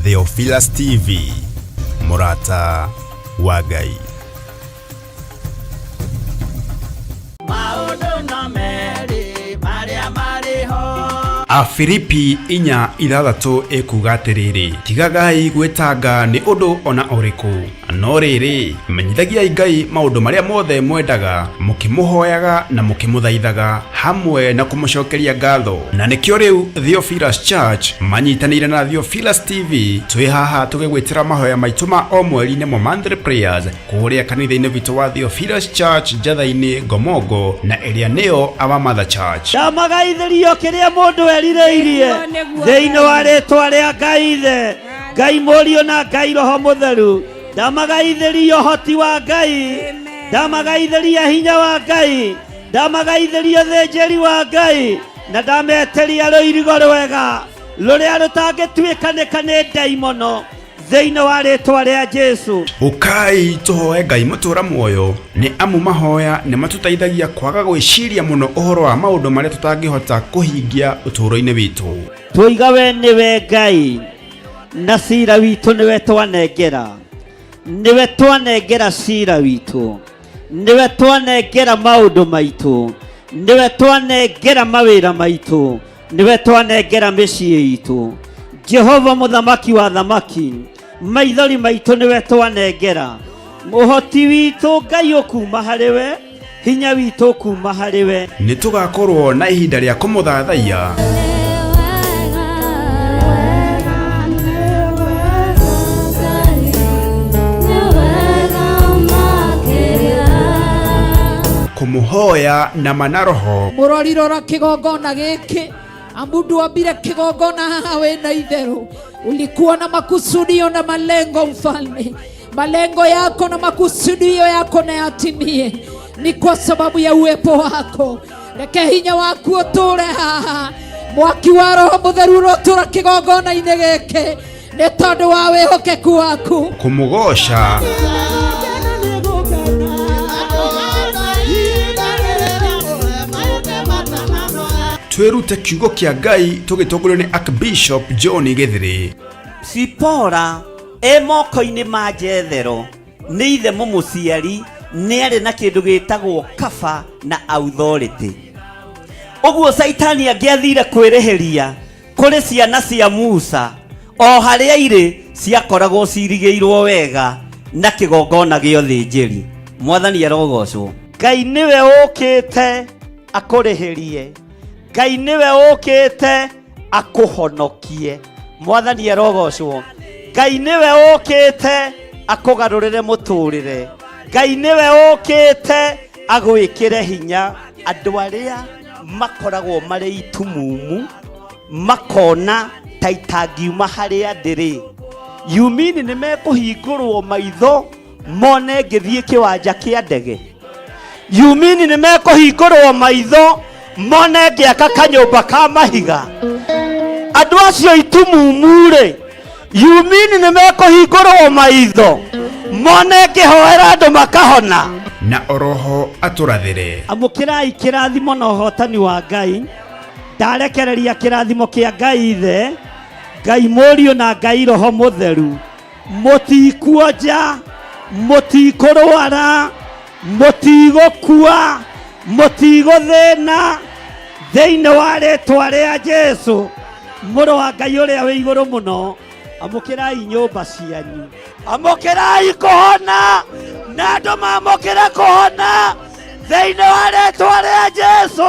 Theophilus TV, Murata wa Ngai. Afilipi 4:6 ekuga atiriri, tigagai gwetanga ni undu ona uriku, no riri menyithagiai Ngai maundu maria mothe mwendaga, mukimuhoyaga na mukimuthaithaga hamwe na kumucokeria ngatho. Na nikio riu Theophilus Church manyitanire na Theophilus TV twi haha tugigwitira mahoya maitu ma o mweri-ini mo monthly prayers kuria kanitha-ini witu wa Theophilus Church Njatha-ini Ngomongo na eria niyo Our Mother Church. Ndamagaithirio kiria mundu erirĩirie thĩinĩ wa rĩtwa rĩa Ngai Ithe, Ngai Mũriũ na Ngai Roho Mũtheru. Ndamagaithiria ũhoti wa Ngai, ndamagaithiria hinya wa Ngai, ndamagaithiria thĩnjĩri wa Ngai, na ndameteria rũirigo rwega rũrĩa rũtangĩtuĩkanĩka nĩ ndaimono thĩinĩ wa rĩtwa rĩa Jesu. Ukai tuhoe Ngai mutura muoyo, ni amu mahoya ni matutaithagia kwaga gwĩciria mũno ũhoro wa maũndũ marĩa tutangĩhota kũhingia ũtũũro-inĩ witũ. Tũiga we nĩwe Ngai, na cira witũ nĩwe twanengera, nĩwe twanengera cira witũ, nĩwe twanengera maũndũ maitũ, nĩwe twanengera mawĩra maitũ, nĩwe twanengera mĩciĩ itũ. Jehova muthamaki wa thamaki, maithori maitũ nĩwe twanengera, ũhoti witũ Ngai ũkuma harĩwe, hinya witũ ũkuma harĩwe. Nĩ tũgakorwo na ihinda rĩa kũmũthathaiya kumuhoya na manaroho. Murorirora kigongona giki, amundu wambire kigongona haha wena itheru, ulikuwa na makusudio na malengo mfalme. Malengo yako na makusudio yako na yatimie, ni kwa sababu ya uwepo wako. Reke hinya waku uture haha, mwaki wa Roho Mũtheru urotura kigongona-inĩ gĩkĩ nĩ tondũ wa wĩhokeku waku. Kumugosha twirute kiugo kia Ngai tugitongolio ni Archbishop John Githiri. Sipora moko-inĩ ma Jethero nĩ ithe mũmũciari nĩ arĩ na kĩndũ gĩtagwo kaba na authority. Ũguo Saitani angĩathire kwĩrĩhĩria kũrĩ ciana cia Musa, o harĩa irĩ ciakoragwo cirigĩirwo wega na kĩgongona gĩa ũthĩnjĩri. Mwathani arogocwo. Ngai nĩwe ũkĩte akũrĩhĩrie, Ngai nĩwe ũkĩte akũhonokie. Mwathani arogocwo. Ngai nĩwe ũkĩte akũgarũrĩre mũtũrĩre, Ngai nĩwe ũkĩte agwĩkĩre hinya andũ arĩa makoragwo marĩ itumumu, makona ta itangiuma harĩa ndĩrĩ. Yumini nĩ mekũhingũrwo maitho mone ngĩthiĩ kĩwanja kĩa ndege. Yumini nĩ mekũhingũrwo maitho mone ngĩaka kanyũmba ka mahiga. Andũ acio itumumu-rĩ, yumini nĩ mekũhingũrwo maitho mone ngĩhoera andũ makahona. Na oroho atũrathĩre. Amũkĩrai kĩrathimo na ũhotani wa Ngai. Ndarekereria kĩrathimo kĩa Ngai Ithe, Ngai Mũriũ na Ngai Roho Mũtheru. Mũtikuonja, mũtikũrwara, mũtigũkua, mũtigũthĩna thĩinĩ wa rĩtwa rĩa Jesu mũrũ wa Ngai ũrĩa wĩ igũrũ mũno. Amũkĩrai nyũmba cianyu, amũkĩrai kũhona, na andũ mamũkĩre kũhona thĩinĩ wa rĩtwa rĩa Jesu.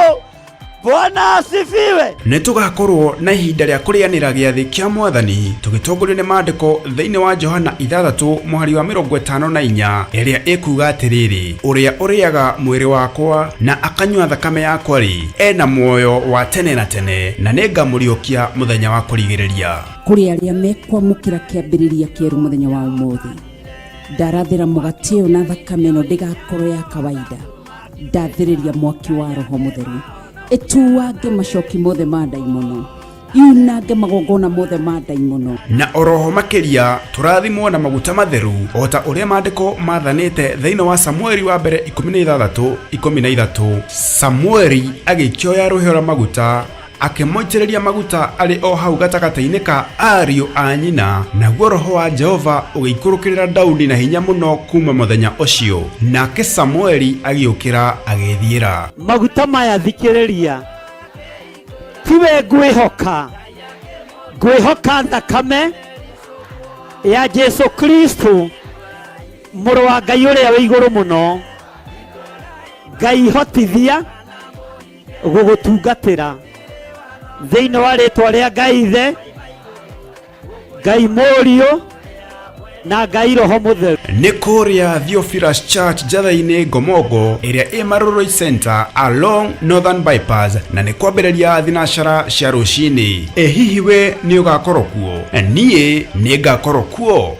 Bwana asifiwe. Nĩ tũgakorwo na ihinda rĩa kũrĩanĩra gĩathĩ kĩa Mwathani tũgĩtongorio nĩ maandĩko thĩinĩ wa Johana 6:54 ĩrĩa ĩkuga atĩrĩrĩ, ũrĩa ũrĩaga mwĩrĩ wakwa na akanyua thakame yakwa-rĩ, ena muoyo wa tene na tene, na nĩngamũriũkia mũthenya wa kũrigĩrĩria. Kũrĩ arĩa mekwamũkĩra kĩambĩrĩria kĩerũ mũthenya wa ũmũthĩ, ndarathĩra mũgate ũyũ na thakame ĩno ndĩgakorwo ya kawaida. Ndathĩrĩria mwaki wa Roho Mũtheru etuwange macoki mothe ma ndaimono, yunange magongona mothe ma ndaimono. Na oroho makĩria tũrathimwo na maguta matheru o ta ũrĩa maandĩko mathanĩte thĩinĩ wa Samueli wa mbere 16:13. Samueli agĩkioya rũhĩa rwa maguta akĩmoitĩrĩria maguta arĩ o hau gatagata-inĩ ka ariũ a nyina, naguo roho wa Jehova ũgĩikũrũkĩrĩra Daudi na hinya mũno kuma mũthenya ũcio, nake Samueli agĩũkĩra agĩthiĩra. Maguta maya thikĩrĩria, tiwe ngwĩhoka thakame ya Jesu Kristo mũrũ wa Ngai ũrĩa wĩ igũrũ mũno, Ngai hotithia gũgũtungatĩra thĩinĩ wa rĩtwa rĩa Ngai Ithe, Ngai Mũriũ na Ngai Roho Mũtheru. Nĩ kũrĩa Theophilus Church Njatha-inĩ Ngomongo ĩrĩa ĩ Maroroi Center along Northern Bypass, na nĩ kwambĩrĩria thinacara cia rũcinĩ. Hihi we nĩ ũgakorwo kuo? Niĩ nĩ ngakorwo kuo.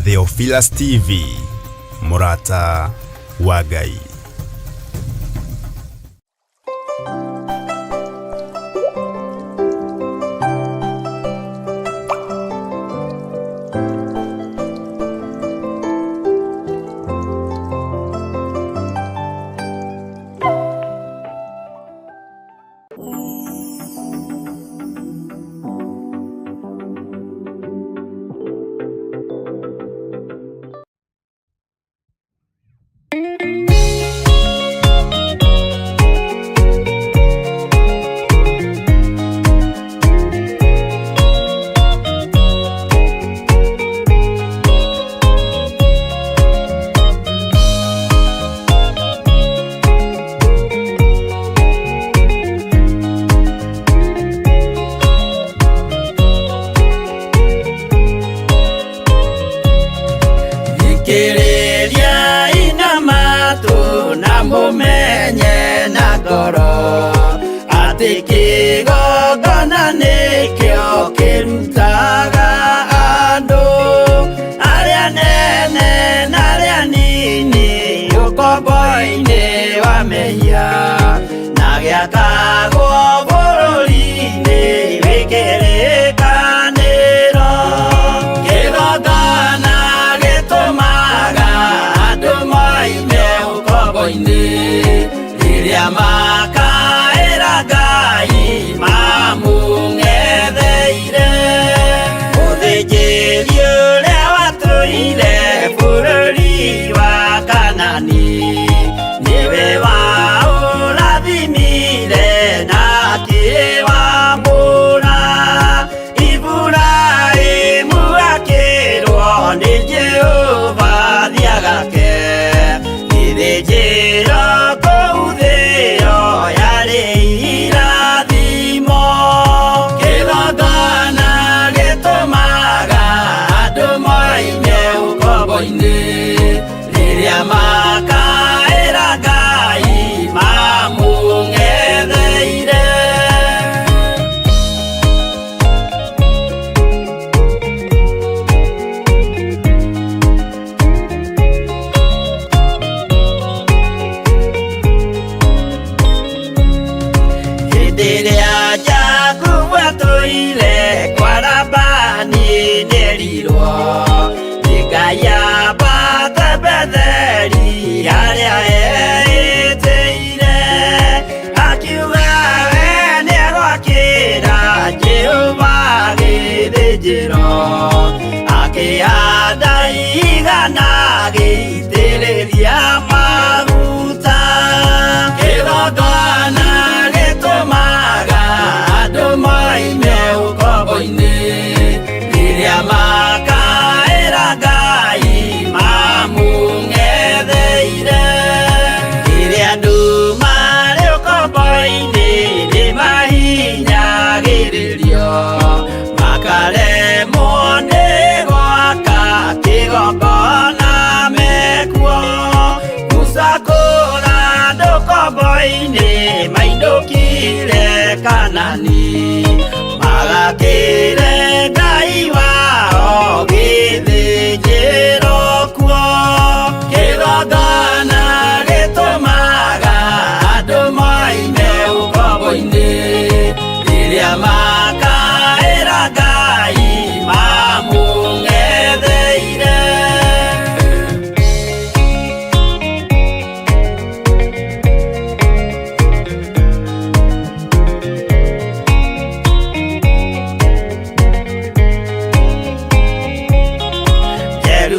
Theophilus TV, mũrata wa Ngai. Mumenye na ngoro ati kĩgongona nĩkĩo kĩrutaga andũ arĩa nene na arĩa nini ũkombo-inĩ wa mehia, na gĩakagwo bũrũri-inĩ wĩkĩrĩkanĩro. Kĩgongona gĩtũmaga andũ moime ũkombo-inĩ rĩrĩa makaĩra Ngai mamũng'etheire. Mũthĩnjĩri ũrĩa watũire bũrũri wa Kanani nĩwe waũrathimire na akĩwamũra. Iburahĩmu akĩrwo nĩ Jehova thiagake, gĩthĩnjĩro kũu thĩ ĩyo yarĩ irathimo. Kĩgongona gĩtũmaga andũ moime ũkombo-inĩ rĩrĩa makaĩra Ngai mamũng'etheire. Rĩrĩa Jakubu atũire kwa Labani nĩerirwo nĩ Ngai ambate Betheli harĩa eĩtĩire, akiuga we nĩegwakĩra Jehova gĩthĩnjĩro, akĩhanda igana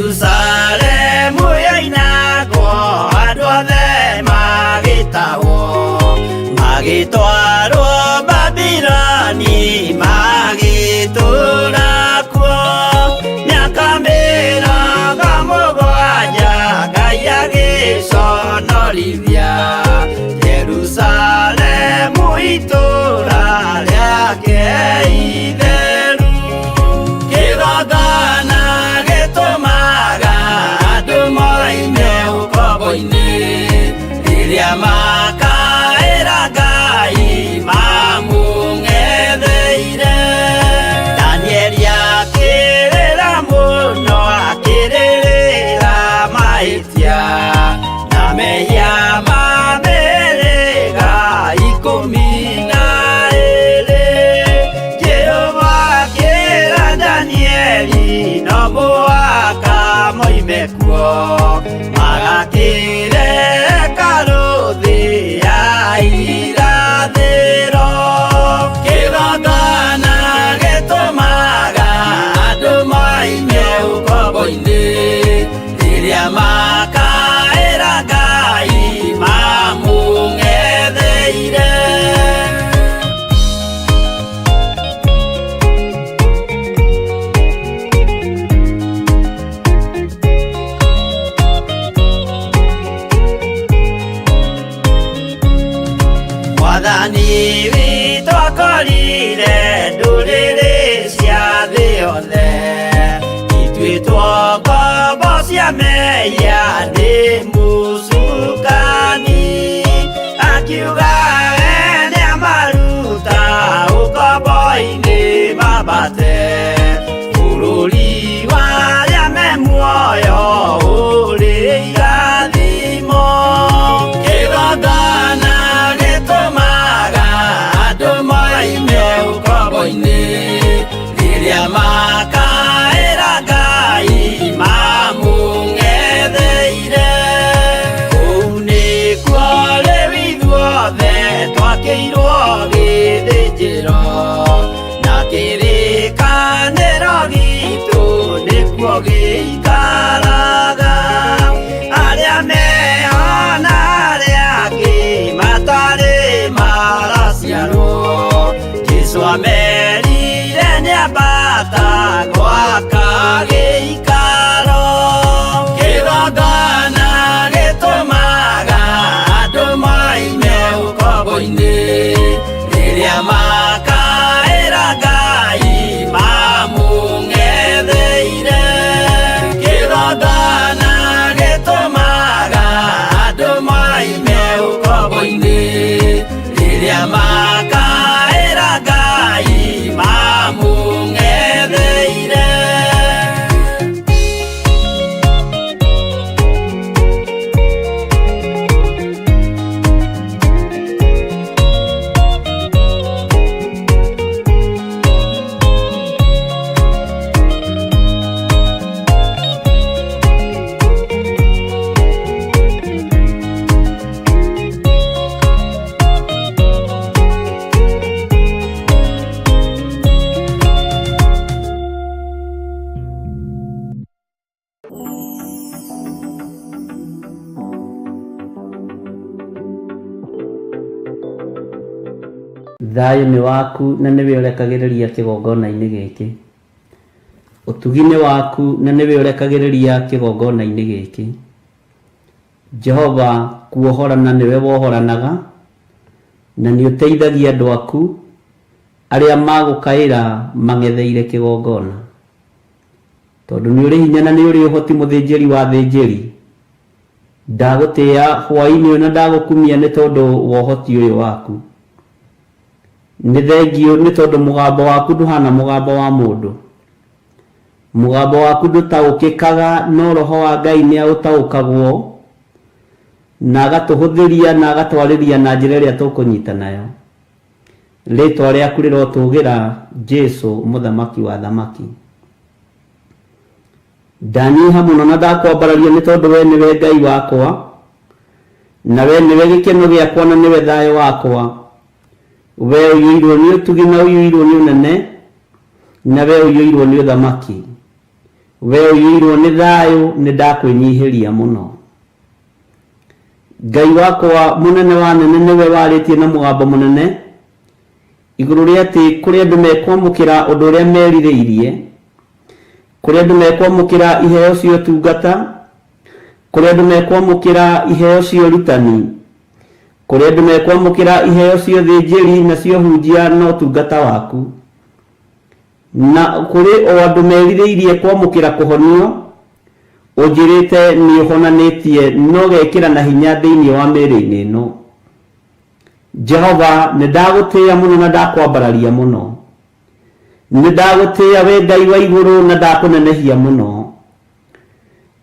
Jerusalemu yainagwo andũ othe magĩtahwo magĩtwarwo Babironi magĩtũũra kuo mĩaka mĩrongo mũgwanja Ngai agĩconorithia Jerusalemu itũũra rĩake itheru kĩgongona gĩtũmaga andũ moime ũkombo-inĩ rĩrĩa makaĩra Ngai mamũng'etheire Danieli akĩrĩra mũno akĩrĩrĩra mahĩtia na mehia ma mĩhĩrĩga 12 Jehova akĩra Danieli no mũhaka moime kuo magakĩre hekarũ thĩ ya irathĩro kĩgongona gĩtũmaga andũ moime ũkombo-inĩ rĩrĩa makaĩra Ngai mamũng'etheire Mwathani witũ akorire ndũrĩrĩ cia thĩ yothe ituĩtwo ngombo cia mehia nĩ mũcukani akiuga we nĩamaruta ũkombo-inĩ mambate bũrũri warĩa me muoyo ũrĩ irathimo kĩgongona gĩtũmaga andũ moime ũkombo-inĩ rĩrĩa makaĩra Ngai mamũng'etheire kũu nĩkuo rĩu ithuothe twakĩirwo gĩthĩnjĩro na kĩrĩkanĩro gitũ nĩkuo gĩikaraga arĩa meho na arĩa angĩ matarĩ maraciarwo Jesũ amerire nĩambata gwaka gĩikaro kĩgongona gĩtũmaga andũ moime ũkombo-inĩ rĩrĩa makaĩra Ngai mamũng'etheire kĩgongona gĩtũmaga andũ moime ũkombo-inĩ rĩrĩa makaĩra Ngai mamũng'etheire Thayũ nĩ waku na nĩwe ũrekagĩrĩria kĩgongona-inĩ gĩkĩ ũtugi nĩ waku na nĩwe ũrekagĩrĩria kĩgongona-inĩ gĩkĩ Jehova kuohorana nĩwe wohoranaga na nĩ ũteithagia andũ aku arĩa magũkaĩra mang'etheire kĩgongona tondũ nĩ ũrĩ hinya na nĩ ũrĩ ũhoti mũthĩnjĩri wa thĩnjĩri ndagũtĩĩa hwaĩ-inĩ ũyũ na ndagũkumia nĩ tondũ wa ũhoti ũyũ waku nĩ thengio nĩ tondũ mũgambo waku ndũhana mũgambo wa mũndũ mũgambo waku ndũtaũkĩkaga no roho wa Ngai nĩ aũtaũkagwo na agatũhũthĩria na agatwarĩria na njĩra ĩrĩa tũkũnyita nayo rĩtwa rĩaku rĩrotũgĩra Jesũ mũthamaki wa thamaki ndanyiha mũno na ndakwambararia nĩ tondũ we nĩwe Ngai wakwa na we nĩwe gĩkeno gĩakwa na nĩwe thayũ wakwa we ũiyũirwo nĩ ũtugi na ũiyũirwo nĩ ũnene na we ũiyũirwo nĩ ũthamaki we uyirwo ni thayo ni ndakwinyihiria muno. Ngai wakwa munene wa nene niwe waritie na mugambo munene iguru ria ati kuri andu mekwamukira undu uria meririirie, kuri andu mekwamukira iheo cio tungata, kuri andu mekwamukira iheo cio rutani, kuri andu mekwamukira iheo cio thinjiri na cio hunjia no tungata waku, na kuri o andu meririirie kwamukira kuhonio ujirite ni uhonanitie no gekira na hinya thiini wa meri-ini ino. Jehova ni ndagutia muno na ndakwambararia muno, ni ndagutia we Ngai wa iguru na ndakunenehia muno.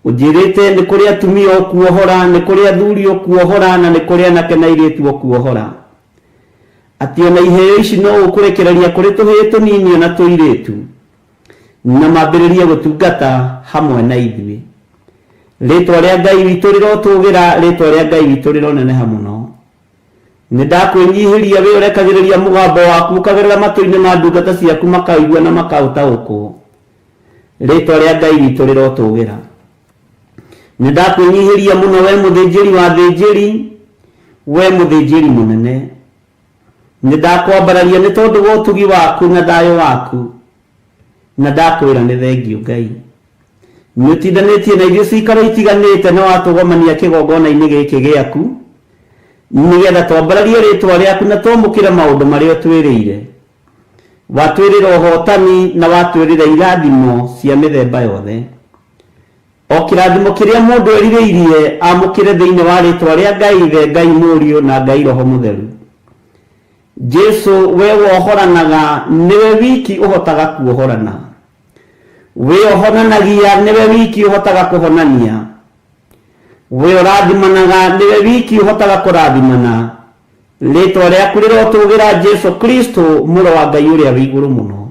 Ujirite ni kuri atumia okuohora, ni kuri athuri okuohora, na ni kuri anake na airitu okuohora. Ati ona iheo ici no ukurekereria kuri tuhii tunini na tuiritu na mambiririe gutungata hamwe na ithuĩ. Ritwa ria Ngai witũ rirotugira, ritwa ria Ngai witũ rironeneha muno. Ni ndakwinyihiria we urekagiriria mugambo waku ukagerera matu-ini ma ndungata ciaku makaigua na makautaũkwo. Ritwa ria Ngai witũ rirotugira. Ni ndakwinyihiria muno we muthinjiri wa thinjiri, we muthinjiri munene. Ni ndakwambararia ni tondu wa utugi waku na thayo waku, na ndakwira ni thengio Ngai. Ni utindanitie na irio cikaro itiganite na watugomania kigongona-ini giki giaku nigetha twambararie ritwa riaku na twamukire maundu maria twirire. Watwirira uhotani na watwirira irathimo cia mithemba yothe. O kirathimo kiria mundu eririirie amukire thiini wa ritwa ria Ngai Ithe, Ngai Mũriũ na Ngai Roho Mutheru. Jesu we wohoranaga niwe wiki uhotaga kuohorana, we ohonanagia niwe wiki uhotaga kuhonania, we urathimanaga niwe wiki uhotaga kurathimana. Ritwa riaku rirotugira Jesu Kristo Mũrũ wa Ngai uria wi iguru muno.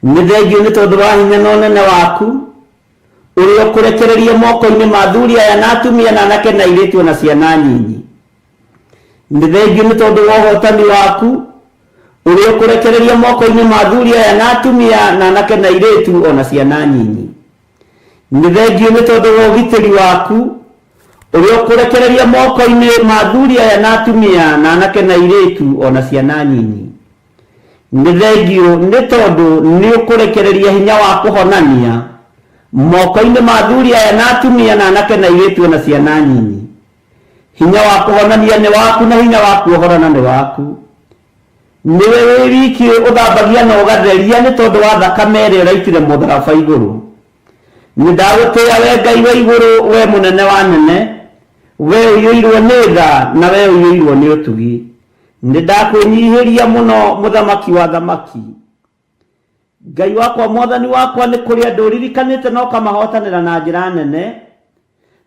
Ni thengio ni tondu wa hinya na unene waku uria ukurekereria moko-ini ma athuri aya na atumia na anake na airitu na ciana nyinyi. Ni thengio ni tondu wa uhotani waku uria ukurekereria moko-ini ma athuri aya na atumia na anake na airitu ona ciana nyinyi. Ni thengio ni tondu wa ugitiri waku uria ukurekereria moko-ini ma athuri aya na atumia na anake na airitu ona ciana nyinyi. Ni thengio ni tondu ni ukurekereria hinya wa kuhonania moko-ini ma athuri aya na atumia na anake na airitu ona ciana nyinyi. Hinya wa kuhonania ni waku na hinya wa kuohorana ni waku. Niwe we wiki uthambagia na ugatheria ni tondu wa thakame iria uraitire mutharaba iguru. Ni ndagutia we Ngai wa iguru, we munene wa nene, we uyuirwo ni tha na we uyuirwo ni utugi. Ni ndakwinyihiria muno muthamaki wa thamaki. Ngai wakwa mwathani wakwa ni kuri andu uririkanite no kamahotanira na njira nene,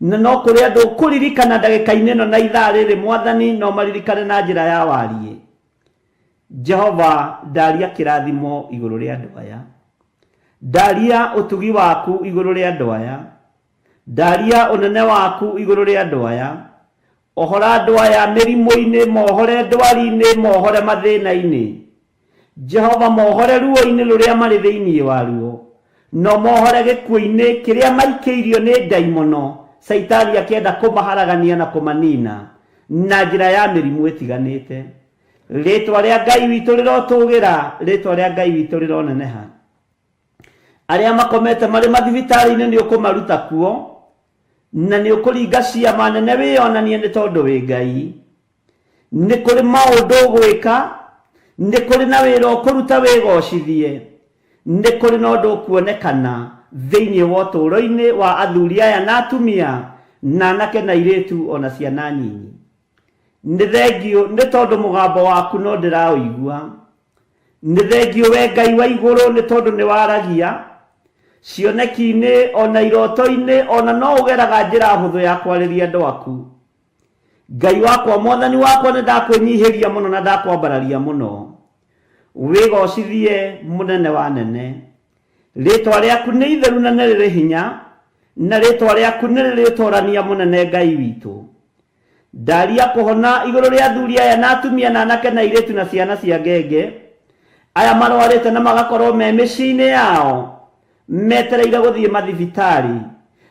na no kuri andu ukuririkana ndagika-ini ino na ithaa riri mwathani no maririkane na njira ya warie. Jehova ndaria kirathimo iguru ria andu aya, ndaria utugi waku iguru ria andu aya, ndaria unene waku iguru ria andu aya. Ohora andu aya mirimu-ini, mohore ndwari-ini, mohore mathina-ini. Jehova mohore ruo-ini ruria mari thiini waruo, no mohore gikuo-ini kiria maikiirio ni ndaimono Saitani akienda kumaharagania na kumanina na njira ya mirimu itiganite. Ritwa ria Ngai witu rirotugira, ritwa ria Ngai witu rironeneha. Aria makomete mari mathibitari-ini ni ukumaruta kuo, na ni ukuringa ciama nene wionanie ni tondu wi Ngai. Ni kuri maundu gwika, ni kuri na wira ukuruta wigocithie, ni kuri na undu kuonekana thiini wa uturo-ini wa athuri aya na atumia na anake na airitu ona ciana nyinyi. Ni thengio ni tondu mugambo waku no ndiraũigua. Ni thengio we Ngai wa iguru ni tondu ni waragia cioneki-ini ona iroto-ini, ona no ugeraga njira huthu ya kwariria andu aku. Ngai wakwa mwathani wakwa ni ndakwinyihiria muno na ndakwambararia muno. Wigocithie munene wa nene. Ritwa riaku ni itheru na riri hinya, na ritwa riaku ni riri utorania munene Ngai witu. Ndaria kuhona iguru ria athuri aya na atumia na anake na airitu na ciana cia ngenge aya marwarite na magakorwo me micii-ini yao metereire guthie mathibitari,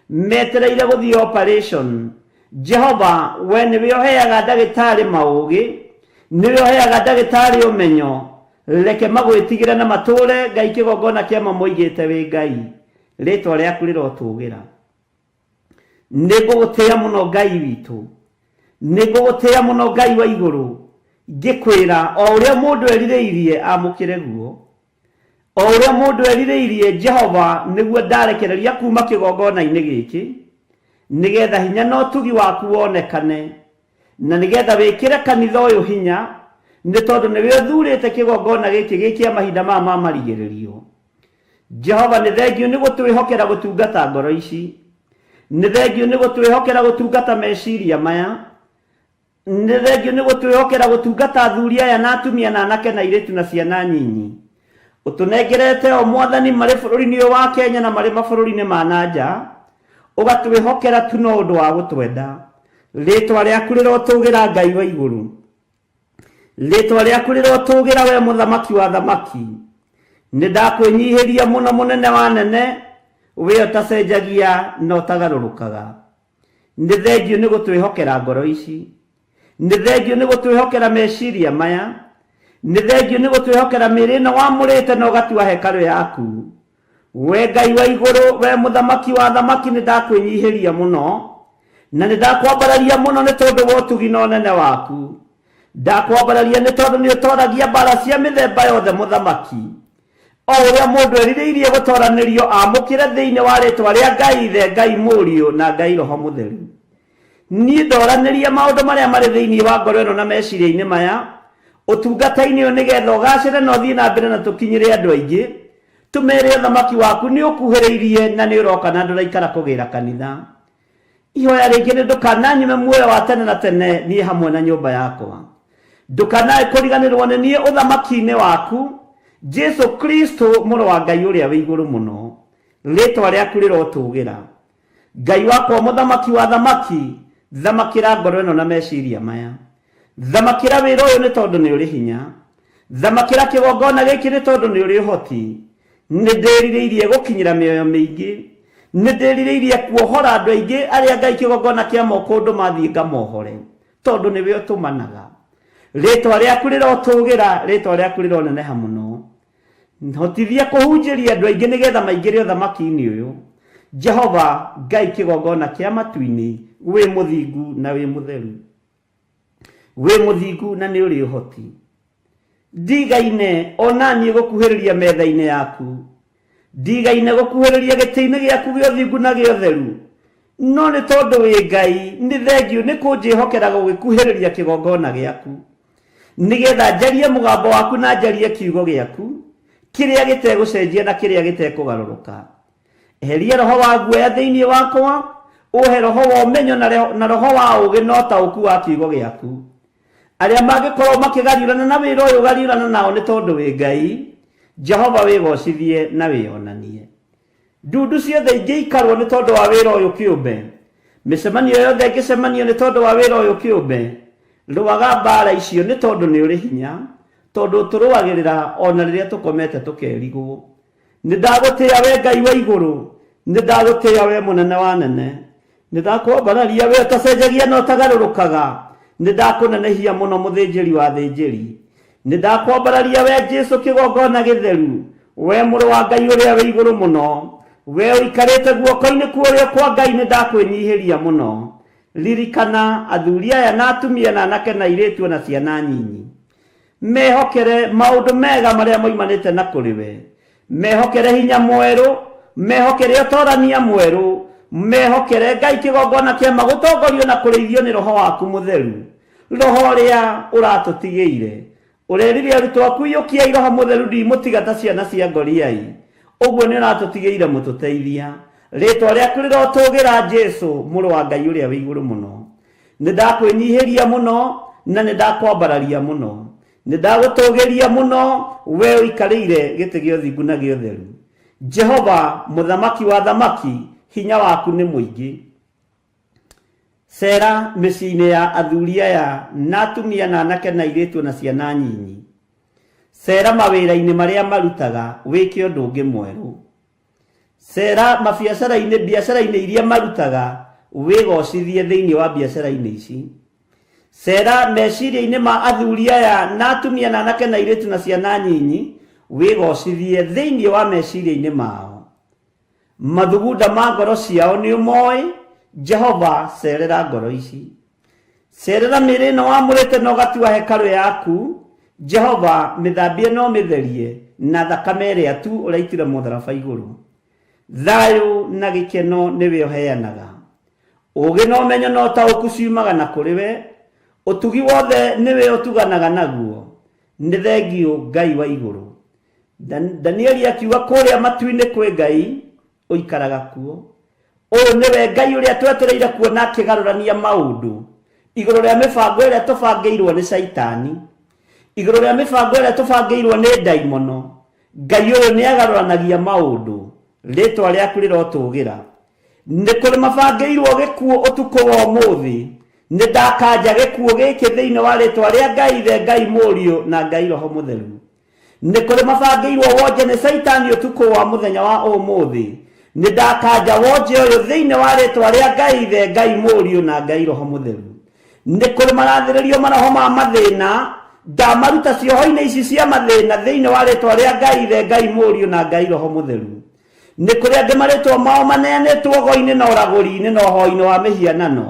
metereire guthie operation. Jehova, we niwe uheaga ndagitari maugi, niwe uheaga ndagitari umenyo. Reke magwitigire na mature Ngai kigongona kia mamoigite wi Ngai. Ritwa riaku rirotugira. Nigugutia muno Ngai witu. Nigugutia muno Ngai wa iguru. Ngikwira o uria mundu erirĩirie amukire guo. O uria mundu erirĩirie Jehova niguo ndarekereria kuma kigongona-ini giki. Nigetha hinya na utugi waku wonekane. Na nigetha wikire kanitha uyu hinya. Nĩ tondũ nĩwe ũthurĩte kĩgongona gĩkĩ gĩkia mahinda ma marigĩrĩrio. Jehova nĩ thengiũ nĩ gũtwĩhokera gũtungata ngoro ici. Nĩ thengiũ nĩ gũtwĩhokera gũtungata meciria maya. Nĩ thengiũ nĩ gũtwĩhokera gũtungata athuri aya na atumia na anake na airĩtu na ciana nyinyi. Ũtũnengerete o Mwathani marĩ bũrũri-inĩ ũyũ wa Kenya na marĩ mabũrũri-inĩ ma nanja. Ũgatwĩhokera tu na ũndũ wa gũtwenda. Rĩĩtwa rĩaku rĩrotũgĩra Ngai wa igũrũ. Ritwa riaku rirotugira we muthamaki wa thamaki. Nindakwinyihĩria muno munene wa nene, we utacenjagia na utagarurukaga. Nĩ thengiũ nĩ gũtwĩhokera ngoro ici. Nĩ thengiũ nĩ gũtwĩhokera meciria maya. Nĩ thengiũ nĩ gũtwĩhokera mĩĩrĩ ĩno wamũrĩte na ũgatua hekarũ yaku. We Ngai wa igũrũ, we muthamaki wa thamaki, nĩndakwĩnyihĩria muno na nĩndakwambararia muno nĩ tondũ wa ũtugi na ũnene waku. Ndakwambararia nĩ tondũ nĩ ũtoragia mbara cia mĩthemba yothe muthamaki. O ũrĩa mũndũ erirĩirie gũtoranĩrio amũkĩre thĩinĩ wa rĩtwa rĩa Ngai Ithe, Ngai Mũriũ na Ngai Roho Mũtheru. Niĩ ndoranĩria maũndũ marĩa marĩ thĩinĩ wa ngoro ĩno na meciria-inĩ maya ũtungata-inĩ ũyũ nĩgetha ũgacĩre na ũthiĩ na mbere na tũkinyĩre andũ aingĩ. Tũmere ũthamaki waku nĩ ũkuhĩrĩirie na nĩ ũroka na ndũraikara kũgĩra kanitha. Ihoya rĩngĩ nĩ ndũkananyime muoyo wa tene na tene niĩ hamwe na nyũmba yakwa. Ndũkanae kũriganĩrwo nĩ niĩ ũthamaki-inĩ waku Jesu Kristo mũrũ wa Ngai ũrĩa wĩ igũrũ mũno. Rĩtwa rĩaku rĩrotũgĩra. Ngai wakwa mũthamaki wa thamaki, thamakĩra ngoro ĩno na meciria maya. Thamakĩra wĩra ũyũ nĩ tondũ nĩ ũrĩ hinya. Thamakĩra kĩgongona gĩkĩ nĩ tondũ nĩ ũrĩ ũhoti. Nĩ ndĩrirĩirie gũkinyĩra mĩoyo mĩingĩ. Nĩ ndĩrirĩirie kuohora andũ aingĩ arĩa Ngai kĩgongona kĩa moko ũndũ mathiĩ ngamohore. Tondũ nĩwe ũtũmanaga. Rĩtwa rĩaku rĩrotũgĩra, rĩtwa rĩaku rĩroneneha mũno. Hotithia kũhunjĩria andũ aingĩ nĩgetha maingĩre ũthamaki-inĩ ũyũ. Jehova, Ngai kĩgongona kĩa matu-inĩ, wĩ mũthingu na wĩ mũtheru. Wĩ mũthingu na nĩ ũrĩ ũhoti. Ndigaine ona niĩ gũkuhĩrĩria metha-inĩ yaku. Ndigaine gũkuhĩrĩria gĩtĩ-inĩ gĩaku gĩa ũthingu na gĩa ũtheru. No nĩ tondũ wĩ Ngai, nĩ thengiũ nĩ kũnjĩhokera gũgĩkuhĩrĩria kĩgongona gĩaku. Nĩgetha njarie mũgambo waku na njarie kiugo gĩaku, kĩrĩa gĩtegũcenjia na kĩrĩa gĩtekũgarũrũka. Eheria roho wa guoya thĩinĩ wakwa, ũhe roho wa ũmenyo na roho wa ũũgĩ na ũtaũku wa kiugo gĩaku. Arĩa mangĩkorwo makĩgariũrana na wĩra ũyũ gariũrana nao nĩ tondũ wĩ Ngai. Jehova wĩgocithie na wĩonanie. Ndundu ciothe ingĩikarwo nĩ tondũ wa wĩra ũyũ kĩũmbe. Mĩcemanio yothe ĩngĩcemanio nĩ tondũ wa wĩra ũyũ kĩũmbe. Rũaga mbara icio nĩ tondũ nĩ ũrĩ hinya, tondũ tũrũagĩrĩra ona rĩrĩa tũkomete tũkerigwo. Nĩ ndagũtĩĩa we Ngai wa igũrũ, nĩ ndagũtĩĩa we mũnene wa nene. Nĩ ndakwambararia we ũtacenjagia na ũtagarũrũkaga. Nĩ ndakũnenehia mũno mũthĩnjĩri wa thĩnjĩri. Nĩ ndakwambararia we Jesu kĩgongona gĩtheru, we mũrũ wa Ngai ũrĩa wĩ igũrũ mũno. We ũikarĩte guoko-inĩ kuo kwa Ngai, nĩ ndakwĩnyihĩria mũno. Ririkana athuri aya na atumia na anake na airĩtu na ciana nyinyi. Mehokere maũndũ mega marĩa moimanĩte na kũrĩ we. Mehokere hinya mwerũ, mehokere ũtorania mwerũ, mehokere Ngai kĩgongona kĩa magũtongorio na kũrĩithio nĩ roho waku mũtheru. Roho ũrĩa ũratũtigĩire. Ũrerire arutwo aku iyũkiai roho mũtheru ndimũtiga ta ciana cia ngoriai. Ũguo nĩ ũratũtigĩire mũtũteithia. Rĩtwa rĩaku rĩrotũgĩra Jesu mũrũ wa Ngai ũrĩa wĩ igũrũ mũno. Nĩ ndakwĩnyihĩria mũno na nĩ ndakwambararia mũno. Nĩ ndagũtũgĩria mũno we ũikarĩire gĩtĩ gĩa ũthingu na gĩa ũtheru. Jehova mũthamaki wa thamaki, hinya waku nĩ mũingĩ. Cera mĩciĩ-inĩ ya athuri aya na atumia na anake na airĩtu na ciana nyinyi. Cera mawĩra-inĩ marĩa marutaga wĩke ũndũ ũngĩ mwerũ. cera mabiacara-inĩ biacara-inĩ iria marutaga wĩgocithie thĩinĩ wa biacara-inĩ ici. Cera meciria-inĩ ma athuri aya na atumia na anake na airĩtu na ciana nyinyi wĩgocithie thĩinĩ wa meciria-inĩ mao. Mathugunda ma ngoro ciao nĩ ũmoĩ. Jehova cerera ngoro ici. Cerera mĩĩrĩ ĩno wamũrĩte na ũgatua hekarũ yaku. Jehova mĩthambie no mĩtherie na thakame ĩrĩa tu ũraitire mũtharaba igũrũ. Thayũ na gĩkeno nĩwe ũheanaga. Ũũgĩ na ũmenyo na ũtaũku ciumaga na kũrĩ we. Ũtugi wothe nĩwe ũtuganaga naguo. Nĩ thengio Ngai wa igũrũ. Danieli akiuga kũrĩa matu-inĩ kwĩ Ngai ũikaraga kuo. Ũyũ nĩwe Ngai ũrĩa twetereire kuona akĩgarũrania maũndũ igũrũ rĩa mĩbango ĩrĩa tũbangĩirwo nĩ Saitani, igũrũ rĩa mĩbango ĩrĩa tũbangĩirwo nĩ ndaimono. Ngai ũyũ nĩ agarũranagia maũndũ. Rĩtwa rĩaku rĩrotũgĩra. Nĩ kũrĩ mabangĩirwo gĩkuũ ũtukũ wa ũmũthĩ. Nĩ ndakanja gĩkuũ gĩkĩ thĩinĩ wa rĩtwa rĩa Ngai Ithe, Ngai Mũriũ na Ngai Roho Mũtheru. Nĩ kũrĩ mabangĩirwo wonje nĩ Saitani ũtukũ wa mũthenya wa ũmũthĩ. Nĩ ndakanja wonje ũyũ thĩinĩ wa rĩtwa rĩa Ngai Ithe, Ngai Mũriũ na Ngai Roho Mũtheru. Nĩ kũrĩ marathĩrĩrio maroho ma mathĩna. Ndamaruta cioho-inĩ ici cia mathĩna thĩinĩ wa rĩtwa rĩa Ngai Ithe, Ngai Mũriũ na Ngai Roho Mũtheru. Nĩ kũrĩ andũ marĩtwa mao maneanĩtwo go-inĩ na ũragũri-inĩ na ũhoi-inĩ wa mĩhianano.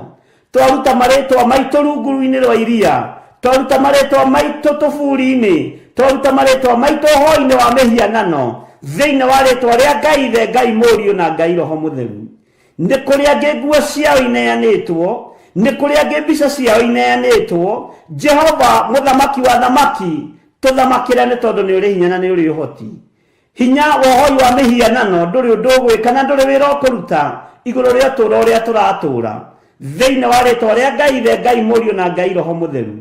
Twaruta marĩtwa maitũ rungu-inĩ rwa iria. Twaruta marĩtwa maitũ tũburi-inĩ. Twaruta marĩtwa maitũ ũhoi-inĩ wa mĩhianano thĩinĩ wa rĩtwa rĩa Ngai Ithe, Ngai Mũriũ na Ngai Roho Mũtheru. Nĩ kũrĩ angĩ nguo ciao ineanĩtwo. Nĩ kũrĩ angĩ mbica ciao ineanĩtwo. Jehova mũthamaki wa thamaki, tũthamakĩra nĩ tondũ nĩ ũrĩ hinya na nĩ ũrĩ ũhoti. Hinya wa ũhoi wa mĩhianano ndũrĩ ũndũ ũgwĩka na ndũrĩ wĩra ũkũruta igũrũ rĩa ũtũũro ũrĩa tũratũũra thĩinĩ wa rĩtwa rĩa Ngai Ithe, Ngai Mũriũ na Ngai Roho Mũtheru.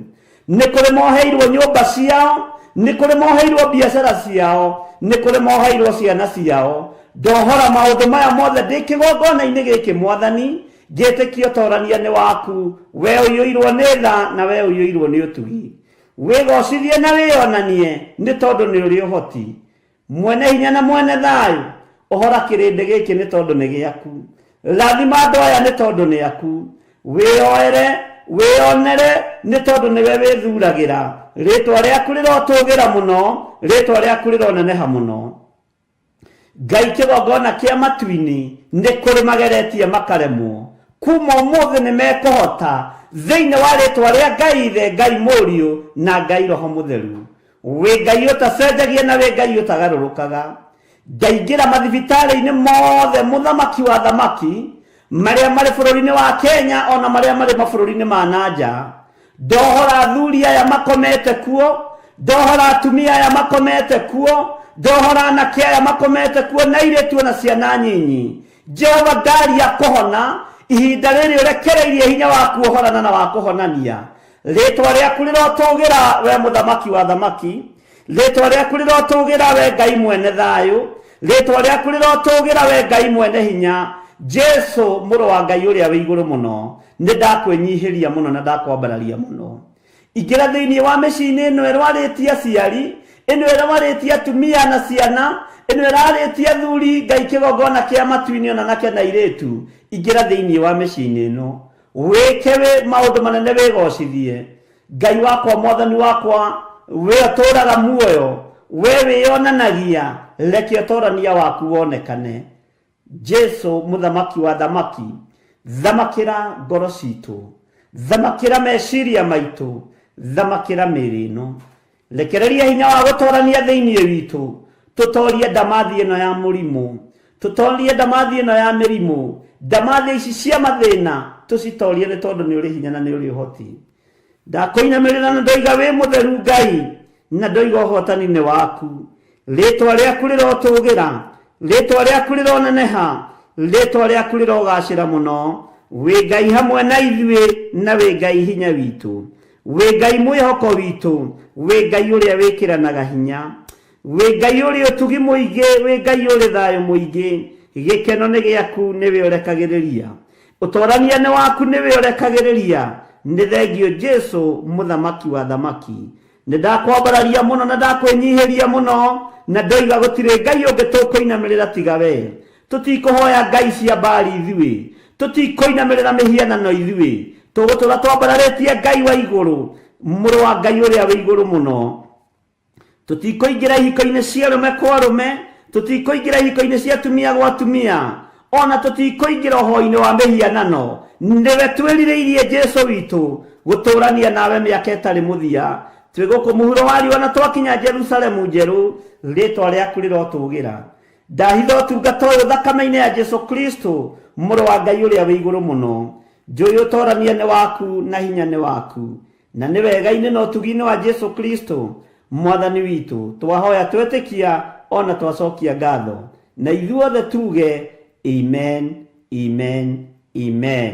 Nĩ kũrĩ moheirwo nyũmba ciao. Nĩ kũrĩ moheirwo biacara ciao. Nĩ kũrĩ moheirwo ciana ciao. Ndohora maũndũ maya mothe ndĩ kĩgongona-inĩ gĩkĩ Mwathani. Ngĩtĩkia ũtorania nĩ waku. We ũiyũirwo nĩ tha na we ũiyũirwo nĩ ũtugi. Wĩgocithie na wĩonanie nĩ tondũ nĩ ũrĩ ũhoti. Mwene hinya na mwene thayũ. Ũhora kĩrĩndĩ gĩkĩ nĩ tondũ nĩ gĩaku. Rathima andũ aya nĩ tondũ nĩ aku. Wĩoere, wĩonere nĩ tondũ nĩwe wĩthuragĩra. Rĩtwa rĩaku rĩrotũgĩra mũno. Rĩtwa rĩaku rĩroneneha mũno. Ngai kĩgongona kĩa matu-inĩ nĩ kũrĩ mageretie makaremwo. Kuma ũmũthĩ nĩ mekũhota thĩinĩ wa rĩtwa rĩa Ngai Ithe, Ngai Mũriũ na Ngai Roho Mũtheru. Wĩ Ngai ũtacenjagia na wĩ Ngai ũtagarũrũkaga. Ngaingĩra mathibitarĩ-inĩ mothe mũthamaki wa thamaki marĩa marĩ bũrũri-inĩ wa Kenya ona marĩa marĩ mabũrũri-inĩ ma nanja. Ndohora athuri aya makomete kuo. Ndohora atumia aya makomete kuo. Ndohora anake aya makomete kuo na airĩtu na ciana nyinyi. Jehova ndaria kũhona ihinda rĩrĩ ũrekereirie hinya waku ũhorana na wa kũhonania. Rĩtwa rĩaku rĩrotũgĩra we mũthamaki wa thamaki. Rĩtwa rĩaku rĩrotũgĩra we Ngai mwene thayũ. Rĩtwa rĩaku rĩrotũgĩra we Ngai mwene hinya. Jesu mũrũ wa Ngai ũrĩa wĩ igũrũ mũno. Nĩ ndakwĩnyihĩria mũno na ndakwambararia mũno. Ingĩra thĩinĩ wa mĩciĩ-inĩ ĩno ĩrwarĩtie aciari. Ĩno ĩrwarĩtie atumia na ciana. Ĩno ĩrarĩtie athuri. Ngai kĩgongona kĩa matu-inĩ ona nake na airĩtu. Ingĩra thĩinĩ wa mĩciĩ-inĩ ĩno. Wĩke maũndũ manene wĩgocithie. Ngai wakwa Mwathani wakwa we ũtũũraga muoyo. We wĩyonanagia. Reke ũtorania waku wonekane. Jesu mũthamaki wa thamaki. Thamakĩra ngoro citũ. Thamakĩra meciria maitũ. Thamakĩra mĩĩrĩ ĩno. Rekereria hinya wa gũtorania thĩinĩ witũ. Tũtorie ndamathi ĩno ya mũrimũ. Tũtorie ndamathi ĩno ya mĩrimũ. Ndamathi ici cia mathĩna tũcitorie nĩ tondũ nĩ ũrĩ hinya na nĩ ũrĩ ũhoti. Ndakũinamĩrĩra na ndoiga wĩ mũtheru Ngai na ndoiga ũhotani nĩ waku. Rĩtwa rĩaku rĩrotũgĩra. Rĩtwa rĩaku rĩroneneha. Rĩtwa rĩaku rĩrogacĩra mũno. Wĩ Ngai hamwe na ithuĩ na wĩ Ngai hinya witũ. Wĩ Ngai mwĩhoko witũ. Wĩ Ngai ũrĩa wĩkĩranaga hinya. Wĩ Ngai ũrĩ ũtugi mũingĩ. Wĩ Ngai ũrĩ thayũ mũingĩ. Gĩkeno nĩ gĩaku nĩwe ũrekagĩrĩria. Ũtorania nĩ waku nĩwe ũrekagĩrĩria. Nĩ thengio Jesu mũthamaki wa thamaki. Nĩ ndakwambararia mũno na ndakwĩnyihĩria mũno. Na ndoiga gũtirĩ Ngai ũngĩ tũkũinamĩrĩra tiga we. tutikuhoya ngai cia mbari ithuĩ, tutikoinamirira mihianano ithuĩ, tugutura twambararĩtie ngai wa igũrũ, mũrũ wa ngai ũrĩa wĩ igũrũ mũno. Tutikoingira ihiko-inĩ cia arũme kwa arũme, tutikoingira ihiko-inĩ cia atumia gwa atumia, ona tutikoingira ũhoro-inĩ wa mĩhianano. Nĩwe twĩrirĩirie Jesu witũ gũtũrania nawe mĩaka ĩtarĩ mũthia, twĩ gũkũ mũhuro wa riũa na twakinya Jerusalemu njerũ, rĩtwa rĩaku rĩrotũgĩra. Ndahitha ũtungata ũyũ thakame-inĩ ya Jesu Kristo, mũrũ wa ngai ũrĩa wĩ igũrũ mũno. Njũĩ ũtorania nĩ waku na hinya nĩ waku, na nĩ wega-inĩ na ũtugi-inĩ wa Jesu Kristo mwathani witũ, twahoya twetĩkia ona twacokia ngatho, na ithuothe tuge amen, amen, amen.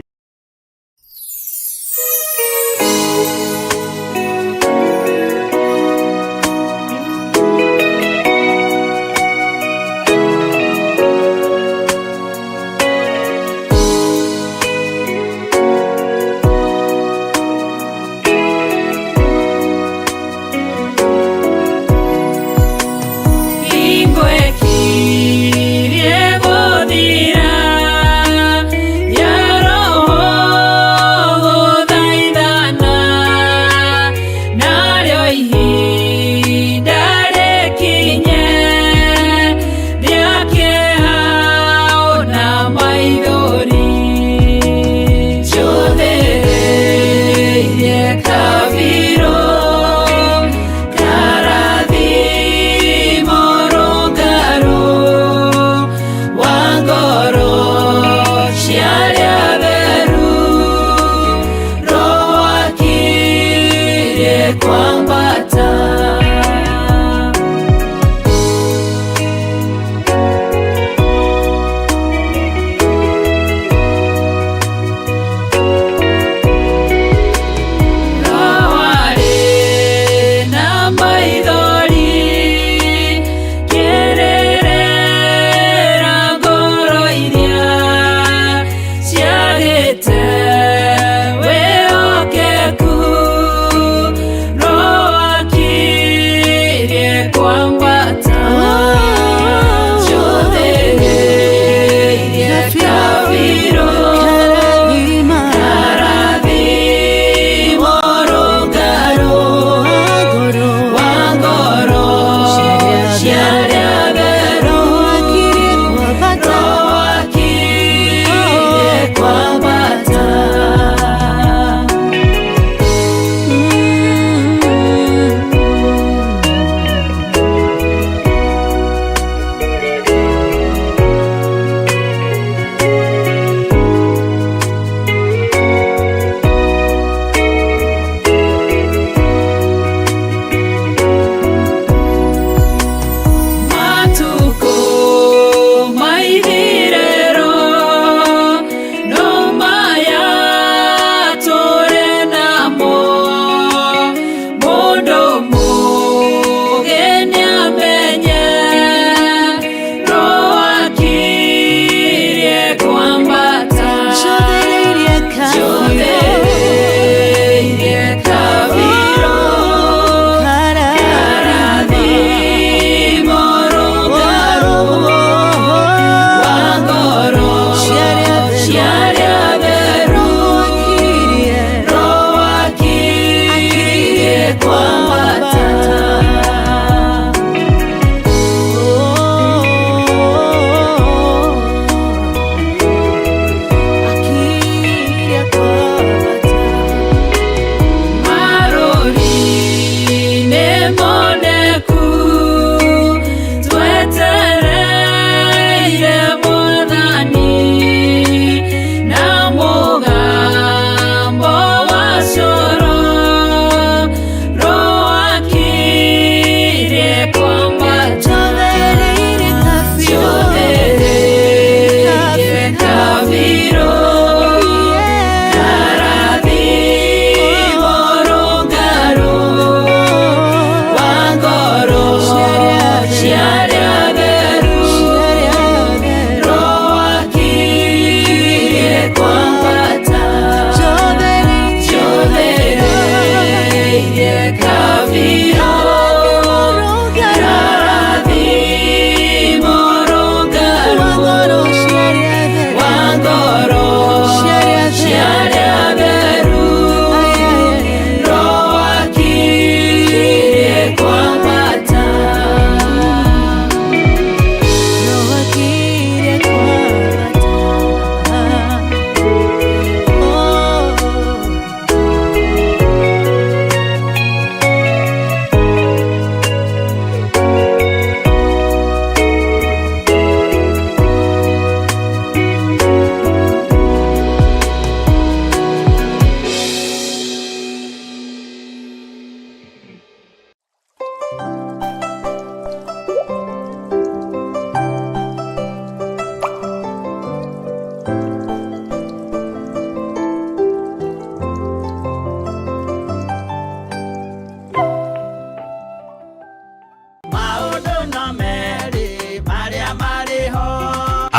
Kirie gũthira, ya roho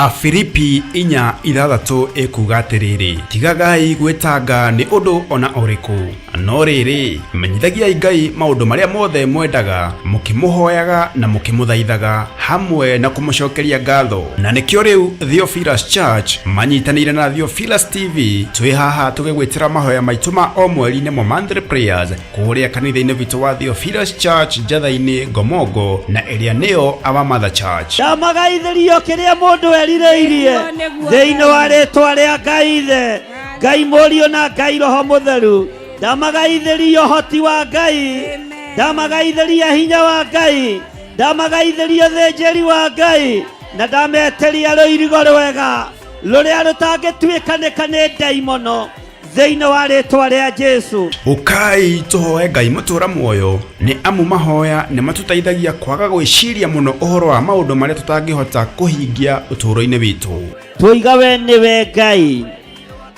Afilipi 4:6 ekuga atiriri, tigagai gwetanga ni undu ona uriku, no riri menyithagiai Ngai maundu maria mothe mwendaga, mukimuhoyaga na mukimuthaithaga hamwe na kumucokeria ngatho. Na nikio riu Theophilus Church manyitanire na Theophilus TV twi haha tugigwitira mahoya maitu ma o mweri-ini mo monthly prayers kuria kanitha-ini witu wa Theophilus Church Njatha-ini Ngomongo na iria niyo Our Mother Church. Ndamagaithirio kiria mundu erireirie thiini wa ritwa ria Ngai Ithe, Ngai Mũriũ na Ngai Roho Mũtheru. Ndamagaithirio hoti wa Ngai, ndamagaithiria hinya wa Ngai, ndamagaithirio thĩnjĩri wa Ngai, na ndameteria rũirigo rwega rũrĩa rũtangĩtuĩkanĩka nĩ ndaimono thĩinĩ wa rĩtwa rĩa Jesu. Ukai tuhoe Ngai mutura muoyo, ni amu mahoya ni matutaithagia kwaga gwiciria muno uhoro wa maundu maria tutangihota kuhingia uturo-ini witu. Twiga we niwe Ngai,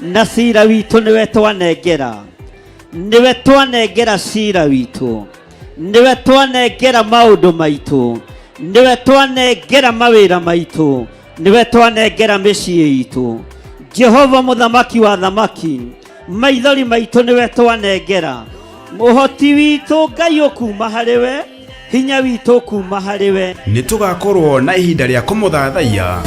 na cira witu niwe twanengera, niwe twanengera cira witu, niwe twanengera maundu maitu, niwe twanengera mawira maitu, niwe twanengera mĩciĩ itu. Jehova muthamaki wa thamaki, maithori maitu niwe twanengera, muhoti witu Ngai ukuma hariwe, hinya witu ukuma hariwe. Ni tugakorwo na ihinda ria kumuthathaia.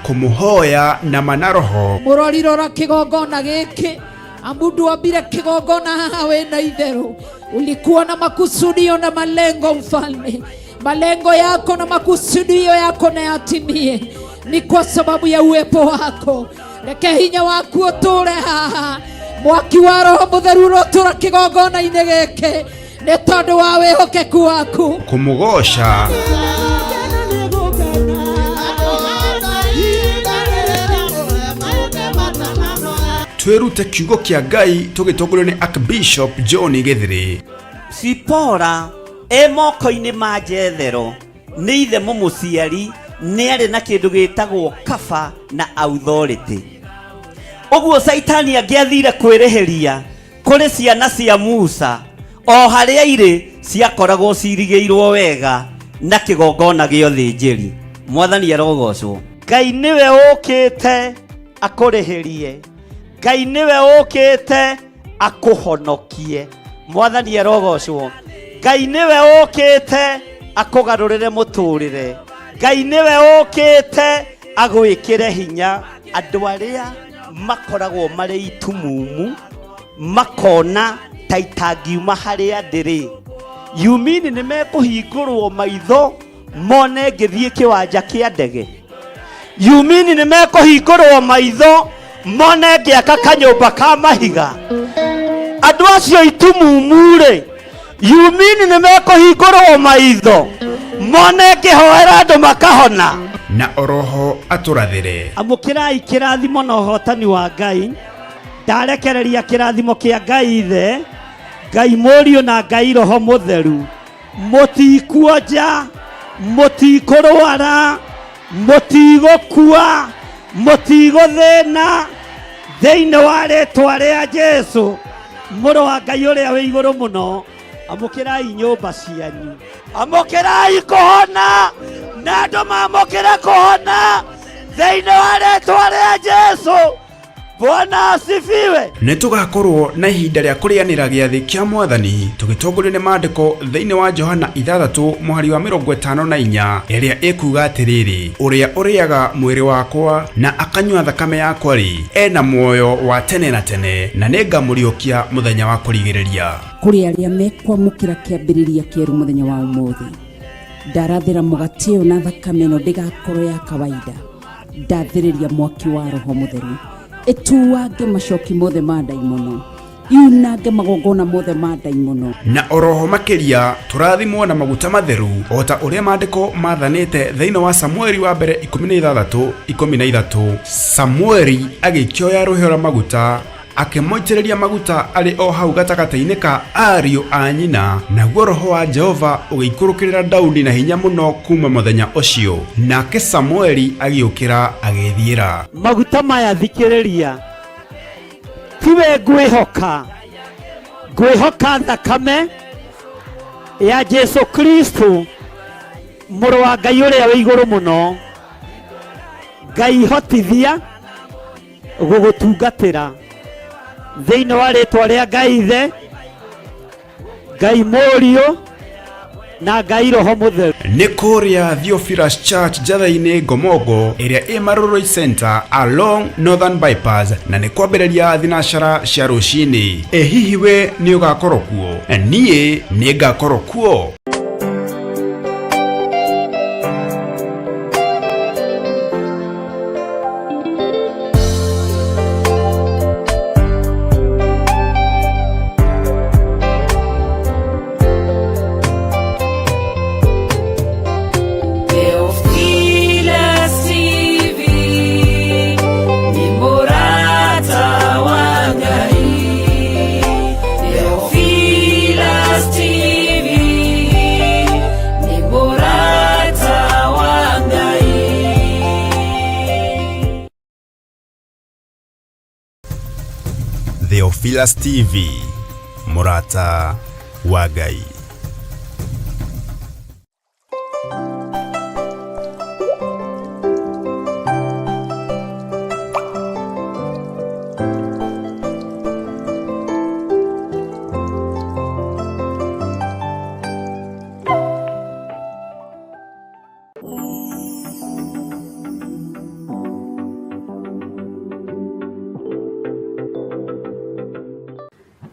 Kumuhoya na manaroho. Murorirora kigongona giki, amundu ambire kigongona haha wena itheru. Ulikuwa na makusudio na malengo mfalme. Malengo yako na makusudio yako na yatimie, ni kwa sababu ya uwepo wako. Reke hinya waku uture haha, mwaki wa Roho Mũtheru urotura kigongona-ini giki ni tondu wa wihokeku waku. Kumugosha. Twirute kiugo kia Ngai tugitongorio ni Archbishop John Githiri. Sipora moko-ini ma Jethero ni ithe mũmũciari ni ari na kindu gitagwo kaba na authority. Uguo Saitani angiathire kwirihiria kuri ciana cia Musa, o haria iri ciakoragwo cirigĩirwo wega na kigongona gĩa ũthĩnjĩri. Mwathani arogocwo. Ngai niwe ukite akurihirie, Ngai niwe ukite akuhonokie. Mwathani arogocwo. Ngai niwe ukite akugarurire muturire, Ngai niwe ukite agwikire hinya andu aria makoragwo mari itumumu, makona ta itangiuma haria ndiri. Yumini ni mekuhingurwo maitho mone ngithie kiwanja kia ndege. Yumini ni mekuhingurwo maitho mone ngiaka kanyumba ka mahiga. Andu acio itumumu ri, yumini ni mekuhingurwo maitho mone ngihoera andu makahona. Na oroho aturathire. Amukirai kirathimo na uhotani wa Ngai. Ndarekereria kirathimo kia Ngai Ithe, Ngai Mũriũ na Ngai Roho Mũtheru. Mũtikuonja, mũtikurwara, mũtigũkua, mũtigũthĩna thĩinĩ wa rĩtwa rĩa Jesu mũrũ wa Ngai ũrĩa wĩ igũrũ mũno. Amukirai nyũmba cianyu, amukirai kuhona na andu mamukire kuhona thĩinĩ wa rĩtwa rĩa Jesu. Bwana asifiwe. Ni tugakorwo na ihinda ria kurianira giathi kia Mwathani tugitongorio ni maandiko thiini wa Johana 6:54 iria ikuga atiriri, uria uriaga mwiri wakwa na akanyua thakame yakwa ri ena muoyo wa tene na tene, na ningamuriukia muthenya wa kurigiriria. Kuri aria mekwamukira kiambiriria kieru muthenya wa umuthi, ndarathira mugati uyu na thakame ino ndigakorwo ya kawaida. Ndathiriria mwaki wa Roho Mũtheru etuwange macoki mothe ma ndaimono, yunange magongona mothe ma ndaimono. Na oroho makiria turathimwo na maguta matheru ota uria maandiko mathanite thiini wa Samueli wa mbere 16:13. Samueli agikioya ruhio rwa maguta akimoitĩrĩria maguta ari o hau gatagata-inĩ ka ariũ a nyina, naguo Roho wa Jehova ũgĩikũrũkĩrĩra Daudi na hinya mũno kuma mũthenya ũcio, nake Samueli agĩũkĩra agĩthiĩra. Maguta maya thikĩrĩria, tiwe ngwihoka thakame ya Jesu Kristo mũrũ wa Ngai ũrĩa wĩ igũrũ mũno, Ngai hotithia gũgũtungatĩra thĩinĩ wa rĩtwa rĩa Ngai Ithe, Ngai Mũriũ na Ngai Roho Mũtheru. Nĩ kũrĩa Theophilus Church Njatha-inĩ Ngomongo ĩrĩa ĩ Maroroi Center along Northern Bypass, na nĩ kwambĩrĩria thinacara cia rũcinĩ. Hihi we nĩ ũgakorwo kuo? Niĩ nĩ ngakorwo kuo. Theophilus TV, Murata wa Ngai.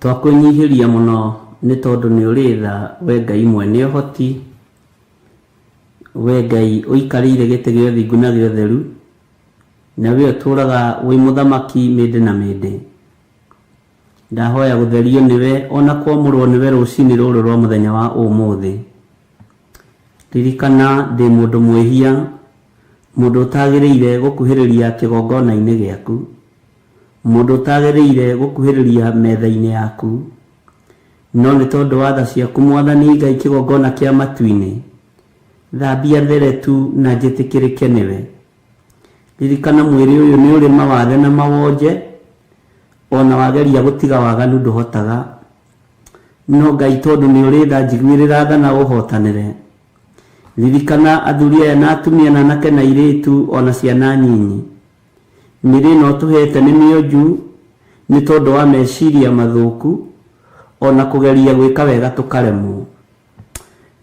Twakũnyihiria mũno nĩ tondũ nĩ ũrĩ tha, we Ngai mwene ũhoti, we Ngai ũikarĩire gĩtĩ gĩa ũthingu na gĩa ũtheru, na we ũtũũraga wĩ mũthamaki mĩndĩ na mĩndĩ. Ndahoya gũtherio nĩwe, ona kwamũrwo nĩwe rũcinĩ rũrũ rwa mũthenya wa ũmũthĩ. Ririkana ndĩ mũndũ mwĩhia, mũndũ ũtagĩrĩire gũkuhĩrĩria kĩgongona-inĩ gĩaku, mũndũ ũtagĩrĩire gũkuhĩrĩria metha-inĩ yaku, no nĩ tondũ wa tha ciaku Mwathani Ngai kĩgongona kĩa matu-inĩ, thambia theretu na njĩtĩkĩrĩke nĩwe. Ririkana mwĩrĩ ũyũ nĩ ũrĩ mawathe na mawonje, ona wageria gũtiga waganu ndũhotaga, no Ngai tondũ nĩ ũrĩ tha njiguĩrĩra tha na ũhotanĩre. Ririkana athuri aya na atumia na anake na airĩtu ona ciana nyinyi, mĩrĩ ĩno tũhete nĩ mĩonju nĩ tondũ wa meciria mathũku, ona kũgeria gwĩka wega tũkaremwo,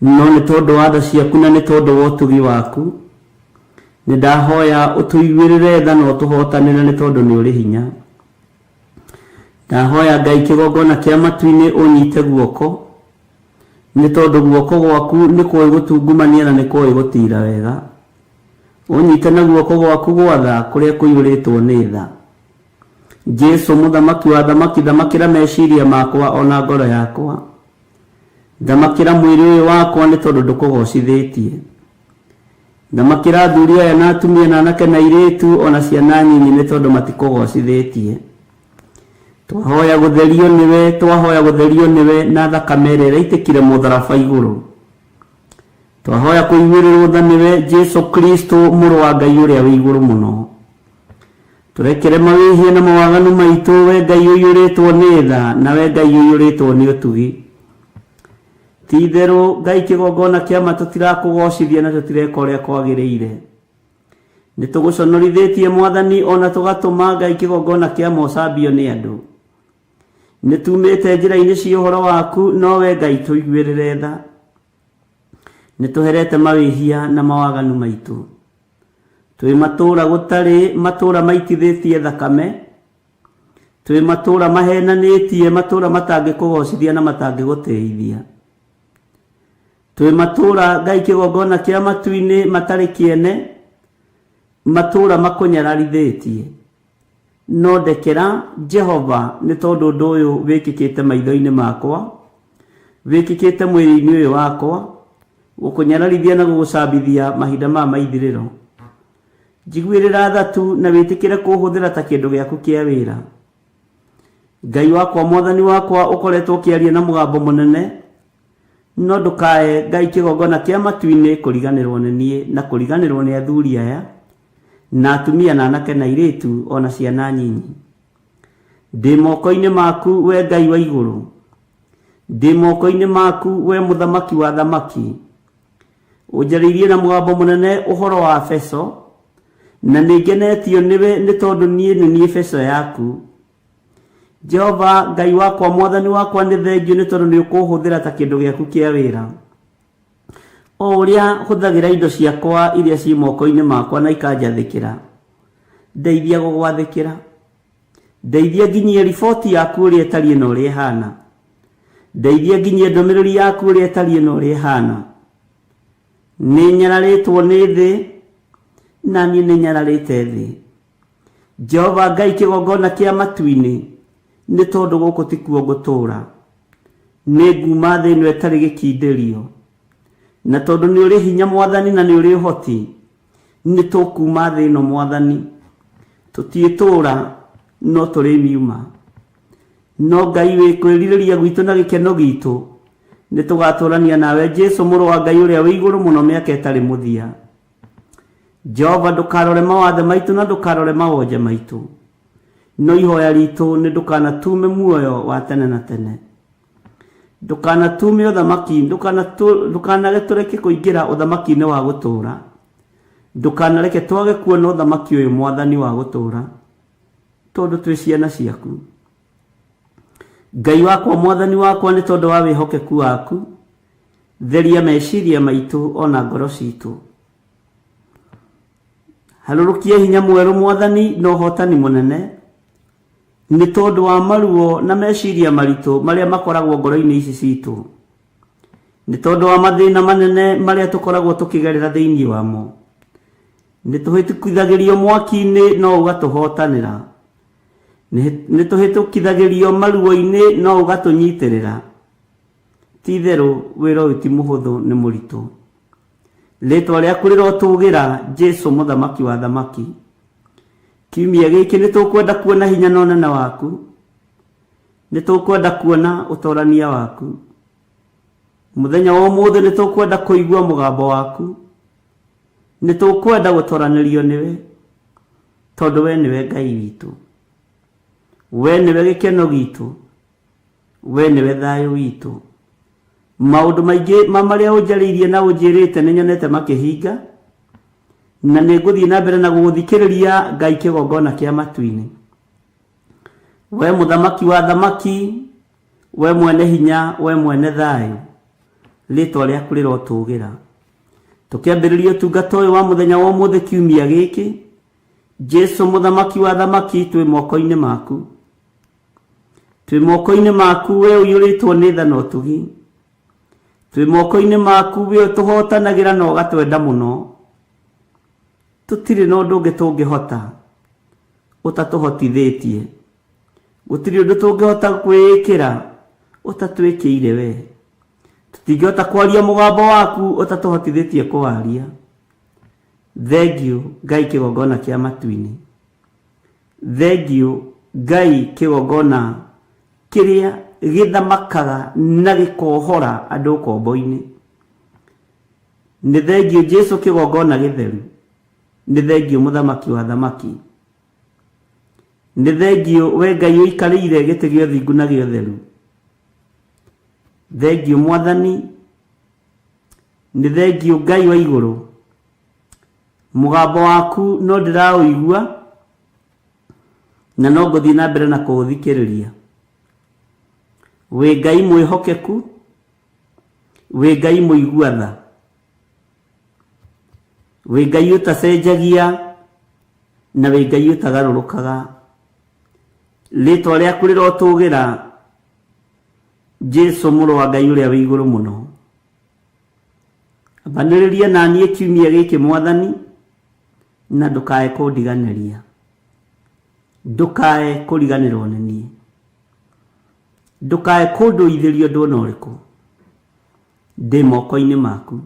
no nĩ tondũ wa tha ciaku na nĩ tondũ wa ũtugi waku, nĩ ndahoya ũtũiguĩrĩre tha na ũtũhotanĩre nĩ tondũ nĩ ũrĩ hinya. Ndahoya Ngai kĩgongona kĩa matu-inĩ ũnyite guoko, nĩ tondũ guoko gwaku nĩ kũĩ gũtungumania na nĩ kũĩ gũtira wega. Ũnyite na guoko gwaku gwa tha kũrĩa kũiyũrĩtwo nĩ tha. Jesu mũthamaki wa thamaki, thamakĩra meciria makwa ona ngoro yakwa, thamakĩra mwĩrĩ ũyũ wakwa nĩ tondũ ndũkũgocithĩtie. Thamakĩra athuri aya na atumia na anake na airĩtu ona ciana nyinyi nĩ tondũ matikũgocithĩtie. Twahoya gũtherio nĩwe na thakame ĩrĩa ĩraitĩkire mũtharaba igũrũ. Twahoya kũiguĩrĩrwo tha nĩwe Jesu Kristo mũrũ wa Ngai ũrĩa wĩ igũrũ mũno. Tũrekere mawĩhia na mawaganu maitũ, we Ngai ũiyũrĩtwo nĩ tha na we Ngai ũiyũrĩtwo nĩ ũtugi. Ti-itherũ Ngai kĩgongona kĩa ma tũtirakũgocithia na tũtireka ũrĩa kwagĩrĩire. Nĩ tũgũconorithĩtie Mwathani ona tũgatũma Ngai kĩgongona kĩa ma ũcambio nĩ andũ. Nĩ tumĩte njĩra-inĩ cia ũhoro waku, no we Ngai tũiguĩrĩre tha. Nĩ tũherete mawĩhia na mawaganu maitũ. Twĩ matũũra gũtarĩ matũũra maitithĩtie thakame, twĩ matũũra mahenanĩtie, matũũra matangĩkũgocithia na matangĩgũteithia. Twĩ matũũra Ngai kĩgongona kĩa matu-inĩ matarĩ kĩene, matũũra makũnyararithĩtie. No ndekera Jehova nĩ tondũ ũndũ ũyũ wĩkĩkĩte maitho-inĩ makwa, wĩkĩkĩte mwĩrĩ-inĩ ũyũ wakwa, gũkũnyararithia na gũgũcambithia mahinda ma maithirĩro. Njiguĩrĩra tha tu na wĩtĩkĩre kũhũthĩra ta kĩndũ gĩaku kĩa wĩra. Ngai wakwa, Mwathani wakwa, ũkoretwo ũkĩaria na mũgambo mũnene, no ndũkae Ngai kĩgongona kĩa matu-inĩ kũriganĩrwo nĩ niĩ na kũriganĩrwo nĩ athuri aya na atumia na anake na airĩtu ona ciana nyinyi. ndĩ moko-inĩ maku we Ngai wa igũrũ, ndĩ moko-inĩ maku we mũthamaki wa thamaki. Ũnjarĩirie na mũgambo mũnene ũhoro wa Efeso, na nĩngenetio nĩwe nĩ tondũ niĩ nĩ niĩ Efeso yaku. Jehova Ngai wakwa, mwathani wakwa, nĩ thengiũ nĩ tondũ nĩ ũkũhũthĩra ta kĩndũ gĩaku kĩa wĩra, o ũrĩa hũthagĩra indo ciakwa iria ci moko-inĩ makwa na ikanjathĩkĩra. Ndeithia gũgwathĩkĩra, ndeithia nginyie riboti yaku ũrĩa ĩtariĩ na ũrĩa ĩhana, ndeithia nginyie ndũmĩrĩri yaku ũrĩa ĩtariĩ na ũrĩa ĩhana. Nĩ nyararĩtwo nĩ thĩ, na niĩ nĩ nyararĩte thĩ. Jehova Ngai kĩgongona kĩa matu-inĩ, nĩ tondũ gũkũ ti kuo ngũtũũra, nĩ nguma thĩ ĩno ĩtarĩ gĩkindĩrio, na tondũ nĩ ũrĩ hinya Mwathani na nĩ ũrĩ ũhoti, nĩ tũkuma thĩ ĩno Mwathani, tũtiĩtũũra no tũrĩ miuma. No Ngai wĩ kwĩrirĩria gwitũ na gĩkeno gitũ, nĩ tũgatũrania nawe Jesu mũrũ wa Ngai ũrĩa wĩ igũrũ mũno mĩaka ĩtarĩ mũthia. Jehova ndũkarore mawathe maitũ na ndũkarore mawonje maitũ, no ihoya ritũ nĩ ndũkanatume muoyo wa tene na tene, ndũkanatume ũthamaki, ndũkanareke tũreke kũingĩra ũthamaki-inĩ wa gũtũũra, ndũkanareke twage kuona ũthamaki ũyũ Mwathani wa gũtũũra, tondũ twĩ ciana ciaku. Ngai wakwa, Mwathani wakwa, nĩ tondũ wa wĩhokeku waku, theria meciria maitũ ona ngoro citũ. Harũrũkia hinya mwerũ Mwathani na ũhotani mũnene, nĩ tondũ wa maruo na meciria maritũ marĩa makoragwo ngoro-inĩ ici citũ, nĩ tondũ wa mathĩna manene marĩa tũkoragwo tũkĩgerera thĩinĩ wamo. Nĩ tũhĩtũkithagĩrio mwaki-inĩ no ũgatũhotanĩra, nĩ tũhĩtũkithagĩrio maruo-inĩ no ũgatũnyitĩrĩra. Ti itherũ wĩra ũyũ ti mũhũthũ, nĩ mũritũ. Rĩtwa rĩaku rĩrotũgĩra Jesu mũthamaki wa thamaki. Kiumia gĩkĩ nĩ tũkwenda kuona hinya na ũnene waku, nĩ tũkwenda kuona ũtorania waku. Mũthenya wa ũmũthĩ nĩ tũkwenda kũigua mũgambo waku, nĩ tũkwenda gũtoranĩrio nĩwe, tondũ we nĩwe Ngai witũ, we nĩwe gĩkeno gitũ, we nĩwe thayũ witũ. Maũndũ maingĩ marĩa ũnjarĩirie na ũnjĩrĩte nĩ nyonete makĩhinga, na nĩ ngũthiĩ na mbere na gũgũthikĩrĩria Ngai kĩgongona kĩa matu-inĩ. We mũthamaki wa thamaki, we mwene hinya, we mwene thayũ, rĩtwa rĩaku rĩrotũgĩra. Tũkĩambĩrĩria ũtungata ũyũ wa mũthenya wa ũmũthĩ kiumia gĩkĩ, Jesu mũthamaki wa thamaki, twĩ moko-inĩ maku, twĩ moko-inĩ maku, we ũiyũrĩtwo nĩ tha na ũtugi, twĩ moko-inĩ maku, we ũtũhotanagĩra na ũgatwenda mũno. Tũtirĩ na ũndũ ũngĩ tũngĩhota ũtatũhotithĩtie, gũtirĩ ũndũ tũngĩhota kwĩĩkĩra ũtatwĩkĩire we, tũtingĩhota kwaria mũgambo waku ũtatũhotithĩtie kũwaria. Thengiũ Ngai kĩgongona kĩa matu-inĩ, thengiũ Ngai kĩgongona kĩrĩa gĩthamakaga na gĩkohora andũ ũkombo-inĩ. Nĩ thengiũ Jesu kĩgongona gĩtheru, nĩ thengiũ mũthamaki wa thamaki, nĩ thengiũ we Ngai ũikarĩire gĩtĩ gĩa ũthingu na gĩa ũtheru. Thengiũ Mwathani, nĩ thengiũ Ngai wa igũrũ. Mũgambo waku no ndĩraũigua na no ngũthiĩ na mbere na kũũthikĩrĩria. Wĩ Ngai mwĩhokeku, wĩ Ngai mũigua tha, wĩ Ngai ũtacenjagia, na wĩ Ngai ũtagarũrũkaga. Rĩtwa rĩaku rĩrotũgĩra Jesu mũrũ wa Ngai ũrĩa wĩ igũrũ mũno. Ambanĩrĩria na niĩ kiumia gĩkĩ Mwathani, na ndũkae kũndiganĩria, ndũkae kũriganĩrwo nĩ niĩ, ndũkae kũndũithĩrio ũndũ ona ũrĩkũ. Ndĩ moko-inĩ maku,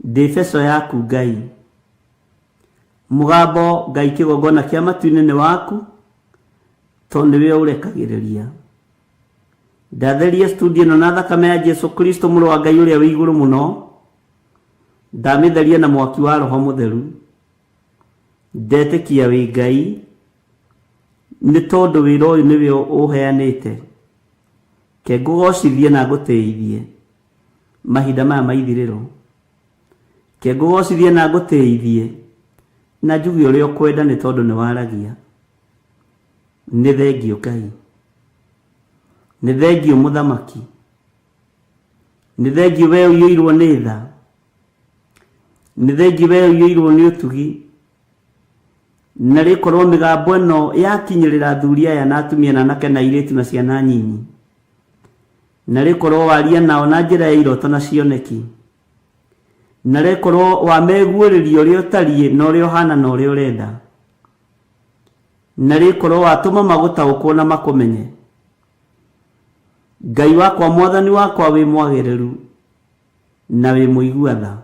ndĩ Efeso yaku Ngai. Mũgambo Ngai kĩgongona kĩa matu-inĩ nĩ waku, tondũ nĩwe ũrekagĩrĩria. Ndatheria studio ĩno na thakame ya Jesu Kristo mũrũ wa Ngai ũrĩa wĩ igũrũ mũno, ndamĩtheria na mwaki wa Roho Mũtheru. Ndetĩkia wĩ Ngai, nĩ tondũ wĩra ũyũ nĩwe ũheanĩte, ke ngũgocithie na ngũtĩithie mahinda maya ma ithirĩro, ke ngũgocithie na ngũtĩithie na njuge ũrĩa ũkwenda nĩ tondũ nĩ waragia. Nĩ thengio Ngai, nĩ thengio mũthamaki, nĩ thengio we ũiyũirwo nĩ tha, nĩ thengio we ũiyũirwo nĩ ũtugi, na rĩkorwo mĩgambo ĩno yakinyĩrĩra athuri aya na atumia na anake na airĩtu na ciana nyinyi, na rĩkorwo waria nao na njĩra ya iroto na cioneki, na rĩkorwo wameguũrĩria ũrĩa ũtariĩ na ũrĩa ũhana na ũrĩa ũrenda, na rĩkorwo watũma magũtaũkwo na makũmenye. Ngai wakwa, Mwathani wakwa, wĩ mwagĩrĩru na wĩ mũigua tha.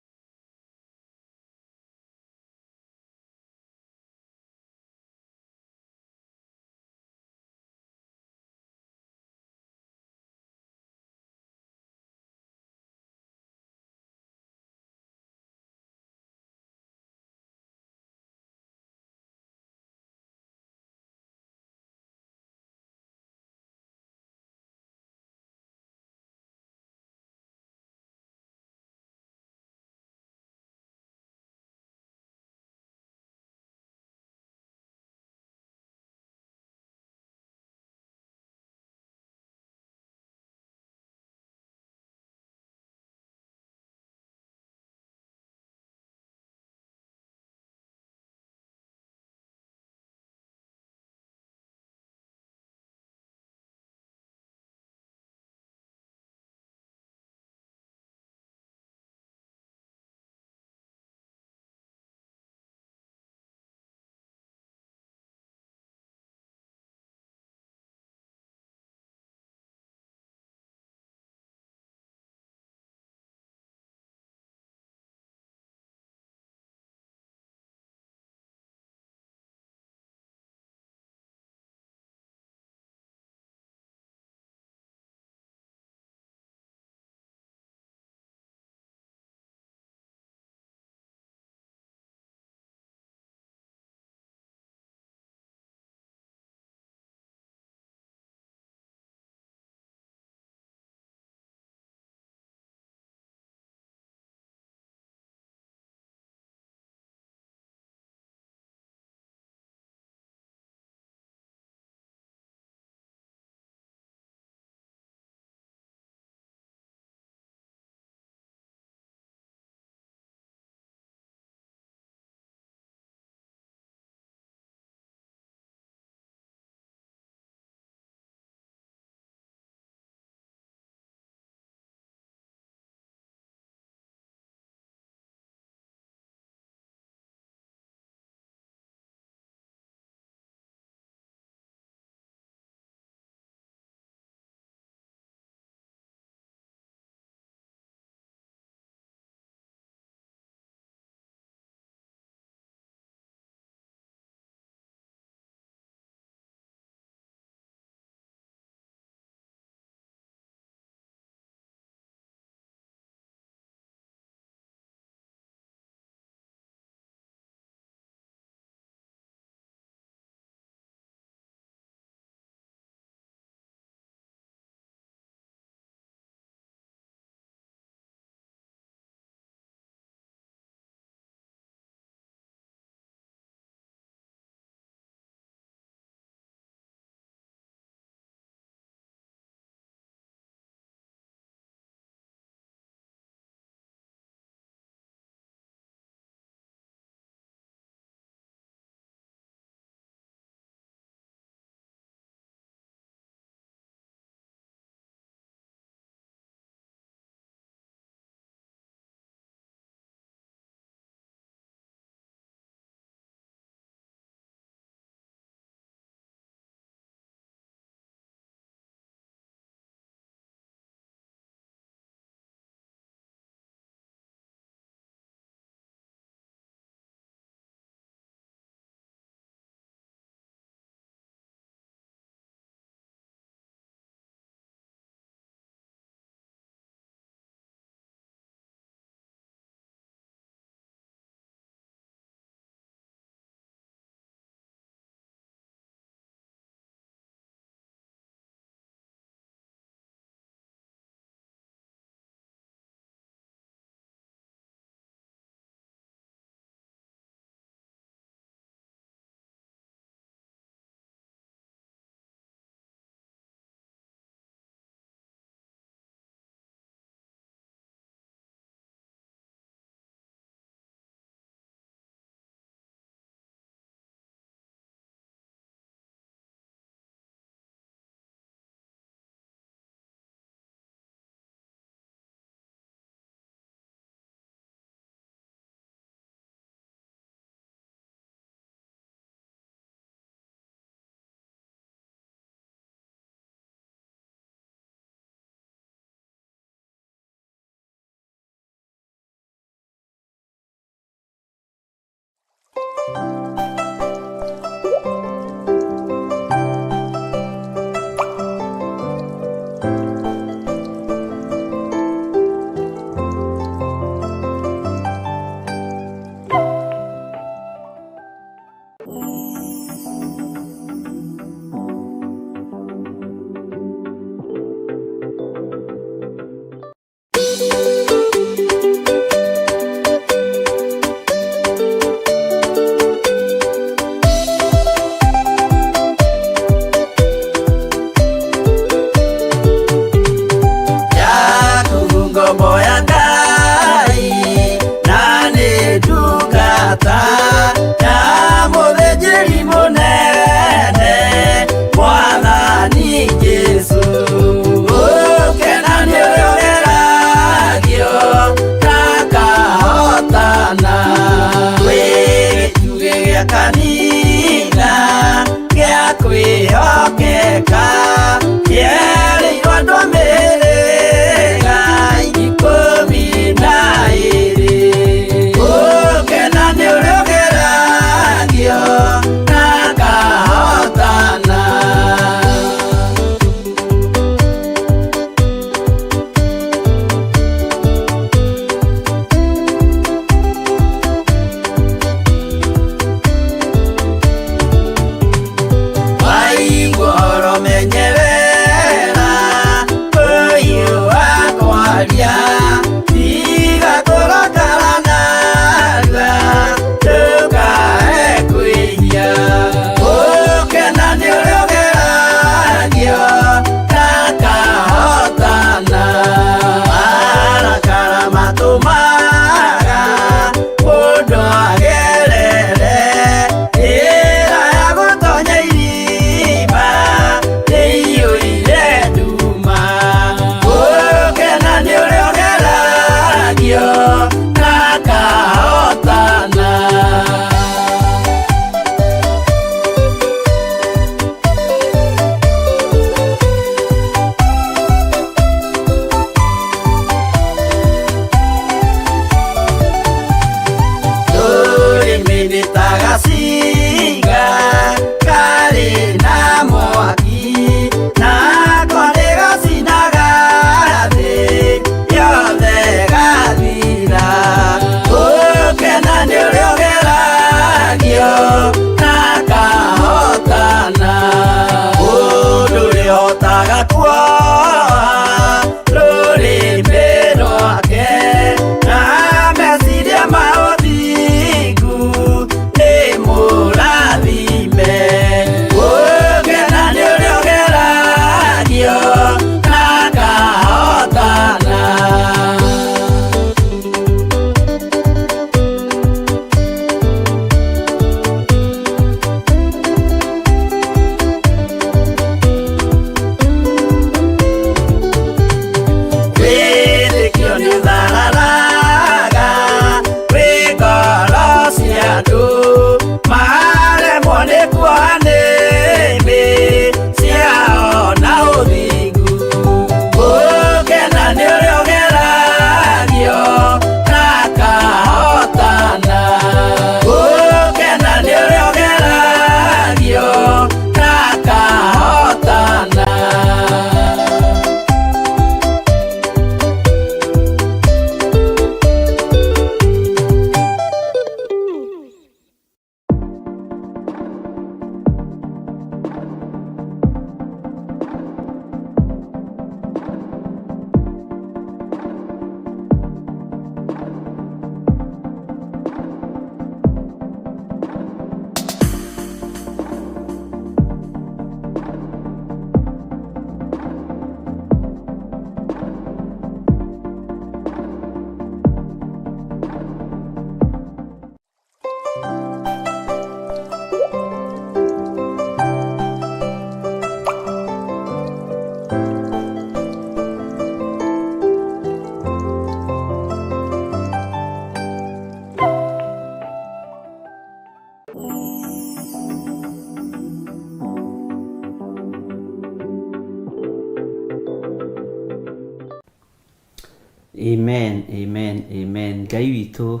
Amen, amen, amen. Ngai witũ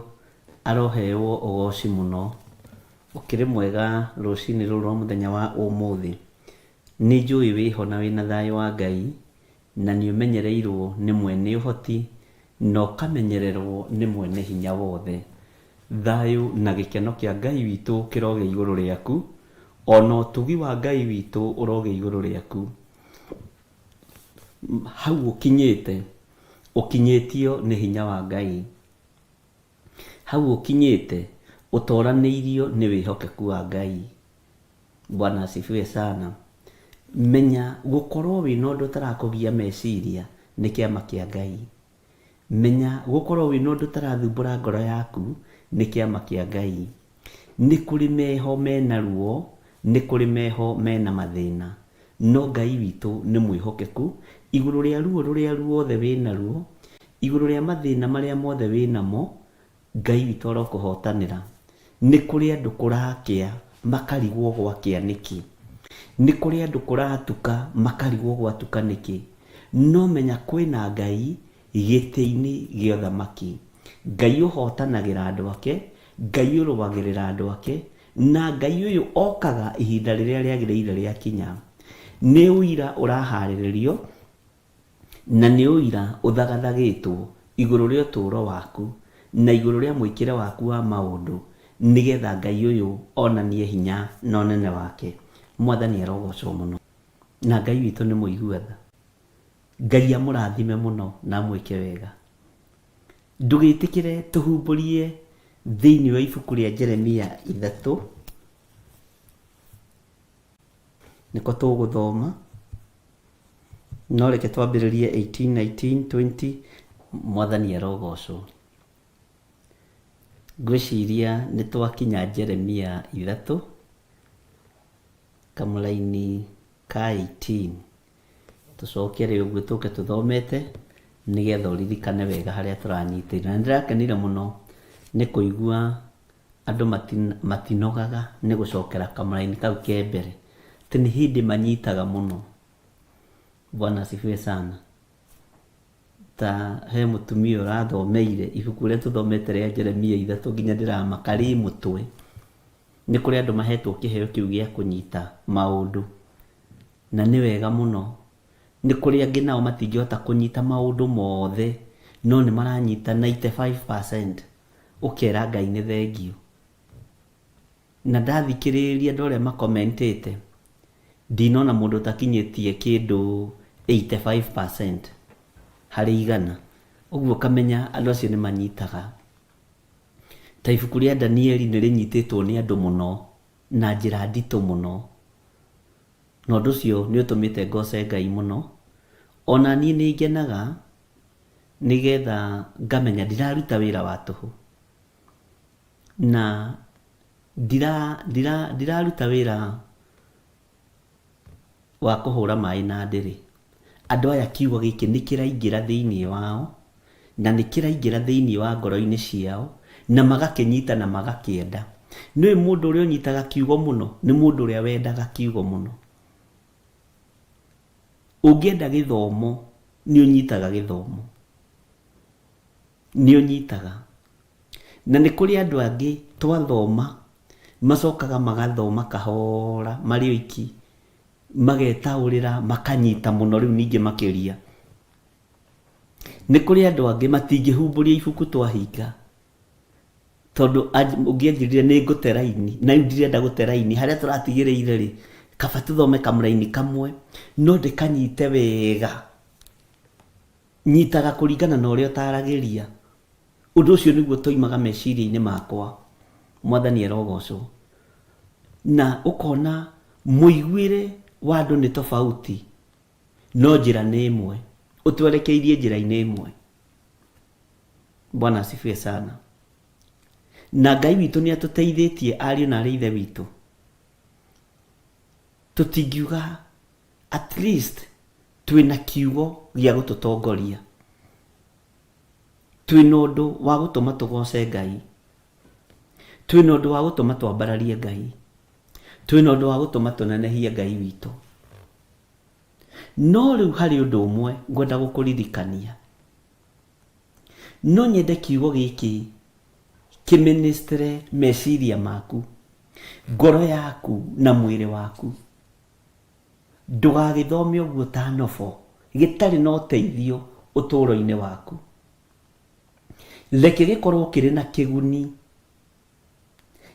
arohewo ũgoci mũno. Ũkĩrĩ mwega rũcinĩ rũrũ rwa mũthenya wa ũmũthĩ. Nĩ njũĩ wĩho na wĩna thayũ wa Ngai, na nĩ ũmenyereirwo nĩ mwene ũhoti, na ũkamenyererwo nĩ mwene hinya wothe. thayo na gĩkeno kĩa Ngai witũ kĩroge igũrũ rĩaku, ona ũtugi wa Ngai witũ ũroge igũrũ rĩaku. Hau ũkinyĩte, ũkinyĩtio nĩ hinya wa Ngai. Hau ũkinyĩte, ũtoranĩirio nĩ wĩhokeku wa Ngai. Bwana asifiwe sana. Menya gũkorwo wĩna ũndũ ũtarakũgia meciria nĩ kĩama kĩa Ngai. Menya gũkorwo wĩna ũndũ ũtarathumbũra ngoro yaku nĩ kĩama kĩa Ngai. Nĩ kũrĩ meho mena ruo, nĩ kũrĩ meho mena mathĩna, no Ngai witũ nĩ mwĩhokeku igũrũ rĩa ruo rũrĩa ruothe wĩna ruo, igũrũ rĩa mathĩna marĩa mothe wĩnamo, Ngai witũ arokũhotanĩra. Nĩ kũrĩ andũ kũrakĩa makarigwo gwakĩa nĩkĩ, nĩ kũrĩ andũ kũratuka makarigwo gwatuka nĩkĩ, no menya kwĩna Ngai gĩtĩ-inĩ gĩa ũthamaki. Ngai ũhotanagĩra andũ ake, Ngai ũrũagĩrĩra andũ ake, na Ngai ũyũ okaga ihinda rĩrĩa rĩagĩrĩire rĩakinya. Nĩ ũira ũraharĩrĩrio na nĩ ũira ũthagathagĩtwo igũrũ rĩa ũtũũro waku na igũrũ rĩa mwĩkĩre waku wa maũndũ, nĩgetha Ngai ũyũ onanie hinya na ũnene wake. Mwathani arogocwo mũno, na Ngai witũ nĩ mũigua tha. Ngai amũrathime mũno na mwĩke wega. Ndũgĩtĩkĩre tũhumbũrie thĩinĩ wa ibuku rĩa Jeremia 3, nĩko tũgũthoma, no reke twambĩrĩrie 18, 19, 20. Mwathani arogocwo. Ngwĩciria nĩ twakinya Jeremia 3 kamũraini ka 18. Tũcoke rĩu ũguo tũke tũthomete nĩgetha ũririkane wega harĩa tũranyitĩrĩra. Na ndĩrakenire mũno nĩ kũigua andũ matinogaga nĩ gũcokera kamũraini kau ke mbere, tĩ nĩ hĩndĩ manyitaga mũno. Bwana asifiwe sana. Ta he mũtumia ũrathomeire ibuku rĩrĩa tũthomete rĩa Jeremia 3 nginya ndĩramaka rĩ mũtwe. Nĩ kũrĩ andũ mahetwo kĩheo kĩu gĩa kũnyita maũndũ, na nĩ wega mũno. Nĩ kũrĩ angĩ nao matingĩhota kũnyita maũndũ mothe, no nĩ maranyita 95%. Ũkera Ngai nĩ thengio. Na ndathikĩrĩria andũ arĩa makomentĩte, ndinona mũndũ utakinyĩtie kĩndũ 85% harĩ igana. Ũguo kamenya andũ acio nĩ manyitaga. Ta ibuku rĩa Danieli nĩ rĩnyitĩtwo nĩ andũ mũno na njĩra nditũ mũno. Na ũndũ ũcio nĩ ũtũmĩte ngoce Ngai mũno. Ona niĩ nĩ ngenaga nĩgetha ngamenya ndiraruta wĩra wa tũhũ, na ndiraruta wĩra wa kũhũra maĩ na ndĩrĩ. Andũ aya kiugo gĩkĩ nĩ kĩraingĩra thĩinĩ wao na nĩ kĩraingĩra thĩinĩ wa ngoro-inĩ ciao na magakĩnyita na magakĩenda. Nĩ mũndũ ũrĩa ũnyitaga kiugo mũno nĩ mũndũ ũrĩa wendaga kiugo mũno. Ũngĩenda gĩthomo nĩ ũnyitaga gĩthomo, nĩ ũnyitaga. Na nĩ kũrĩ andũ angĩ twathoma macokaga magathoma kahora marĩ oiki, magetaũrĩra makanyita mũno rĩu ningĩ makĩria. Nĩ kũrĩ andũ angĩ matingĩhumbũria ibuku twahinga, tondũ ũngĩanjĩrire nĩ ngũte raini na ndirenda gũte raini harĩa tũratigĩrĩire rĩ, kaba tũthome kamũraini kamwe no ndĩkanyite wega. Nyitaga kũringana na ũrĩa ũtaragĩria. Ũndũ ũcio nĩguo toimaga meciria-inĩ makwa. Mwathani arogocwo. Na ũkona mũiguĩre wa andũ nĩ tofauti, no njĩra nĩ ĩmwe, ũtwerekeirie njĩra-inĩ ĩmwe. Bwana asifiwe sana. Na Ngai witũ nĩ atũteithĩtie ariũ na arĩ ithe witũ. Tũtingiuga at least twĩna kiugo gĩa gũtũtongoria, twĩna ũndũ wa gũtũma tũgoce Ngai, twĩna ũndũ wa gũtũma twambararie Ngai, twĩna ũndũ wa gũtũma tũnenehie Ngai witũ. No rĩu harĩ ũndũ ũmwe ngwenda gũkũririkania. No nyende kiugo gĩkĩ kĩministre meciria maku, ngoro yaku na mwĩrĩ waku. Ndũgagĩthome ũguo ta nobo gĩtarĩ na ũteithio ũtũũro-inĩ waku. Reke gĩkorwo kĩrĩ na kĩguni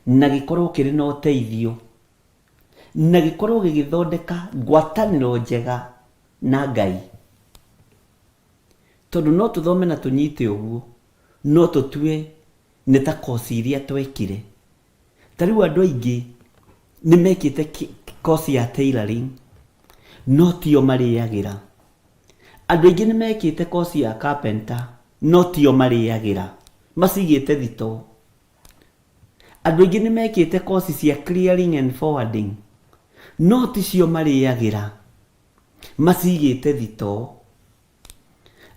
na gĩkorwo kĩrĩ na ũteithio na gĩkorwo gĩgĩthondeka ngwatanĩro njega na Ngai. Tondũ no tũthome na tũnyite ũguo, no tũtue nĩ ta kosi iria twekire. Ta rĩu andũ aingĩ nĩ mekĩte kosi ya tailoring, no tio marĩagĩra. Andũ aingĩ nĩ mekĩte kosi ya carpenter, no tio marĩagĩra, macigĩte thitoo. Andũ aingĩ nĩ mekĩte kosi cia clearing and forwarding, no ticio marĩagĩra, macigĩte thitoo.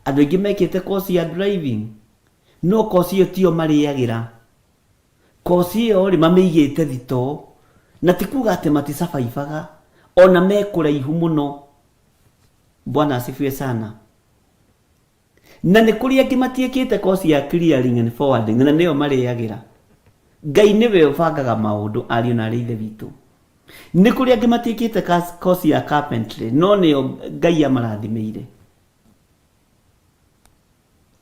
Andũ aingĩ mekĩte kosi ya driving, no kosi ĩyo tio marĩagĩra, kosi ĩyo rĩ mamĩigĩte thitoo. Na ti kuga atĩ maticabaibaga, ona mekũraihu mũno. Bwana asifiwe sana. Na nĩ kũrĩ angĩ matiĩkĩte kosi ya clearing and forwarding, na nĩyo marĩagĩra. Ngai nĩwe ũbangaga maũndũ, ariũ na arĩ ithe witũ. Nĩ kũrĩ angĩ matiĩkĩte kosi ya carpentry, no nĩyo Ngai amarathimĩire.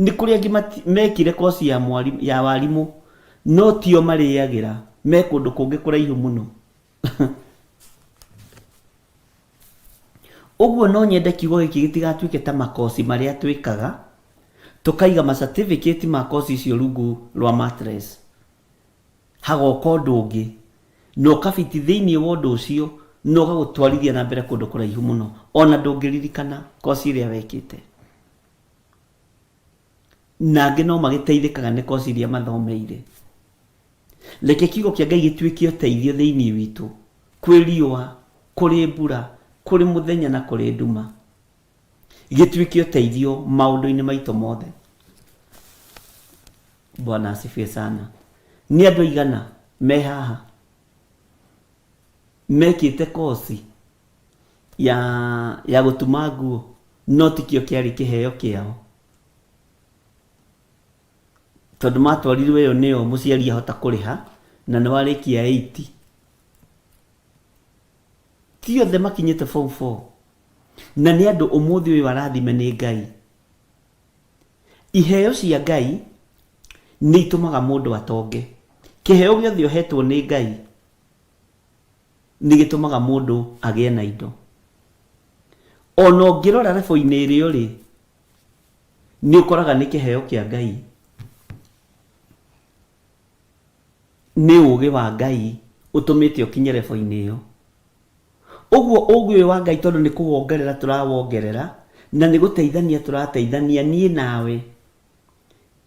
Nĩ kũrĩ angĩ mekire kosi ya warimũ, no tio marĩagĩra, me kũndũ kũngĩ kũraihu mũno. Ũguo no nyende kiugo gĩkĩ gĩtigatuĩke ta makosi marĩa twĩkaga, tũkaiga ma certificate ma kosi icio rungu rwa mattress. Hagoka ũndũ ũngĩ, na ũkabiti thĩinĩ wa ũndũ ũcio, na ũgagũtwarithia na mbere kũndũ kũraihu mũno, ona ndũngĩririkana kosi ĩrĩa wekĩte. Na angĩ no magĩteithĩkaga nĩ kosi iria mathomeire. Reke kiugo kĩa Ngai gĩtuĩke ũteithio thĩinĩ witũ, kwĩ riũa, kũrĩ mbura, kũrĩ mũthenya na kũrĩ nduma. Gĩtuĩke ũteithio maũndũ-inĩ maitũ mothe. Bwana asifiwe sana. Nĩ andũ aigana me haha mekĩte kosi ya gũtuma nguo, no tikĩo kĩarĩ kĩheo kĩao, tondũ matwarirwo ĩyo nĩyo mũciari ahota kũrĩha, na nĩ warĩkia 80. Ti othe makinyĩte form 4, na nĩ andũ ũmũthĩ ũyũ arathime nĩ Ngai. Iheo cia Ngai nĩ itũmaga mũndũ atonge. Kĩheo gĩothe ũhetwo nĩ Ngai nĩ gĩtũmaga mũndũ agĩe na indo. Ona ũngĩrora rebo-inĩ ĩrĩo rĩ, nĩ ũkoraga nĩ kĩheo kĩa Ngai. Nĩ ũũgĩ wa Ngai ũtũmĩte ũkinye rebo-inĩ ĩyo. Ũguo ũũgĩ wa Ngai tondũ nĩ kũwongerera tũrawongerera, na nĩ gũteithania tũrateithania niĩ nawe.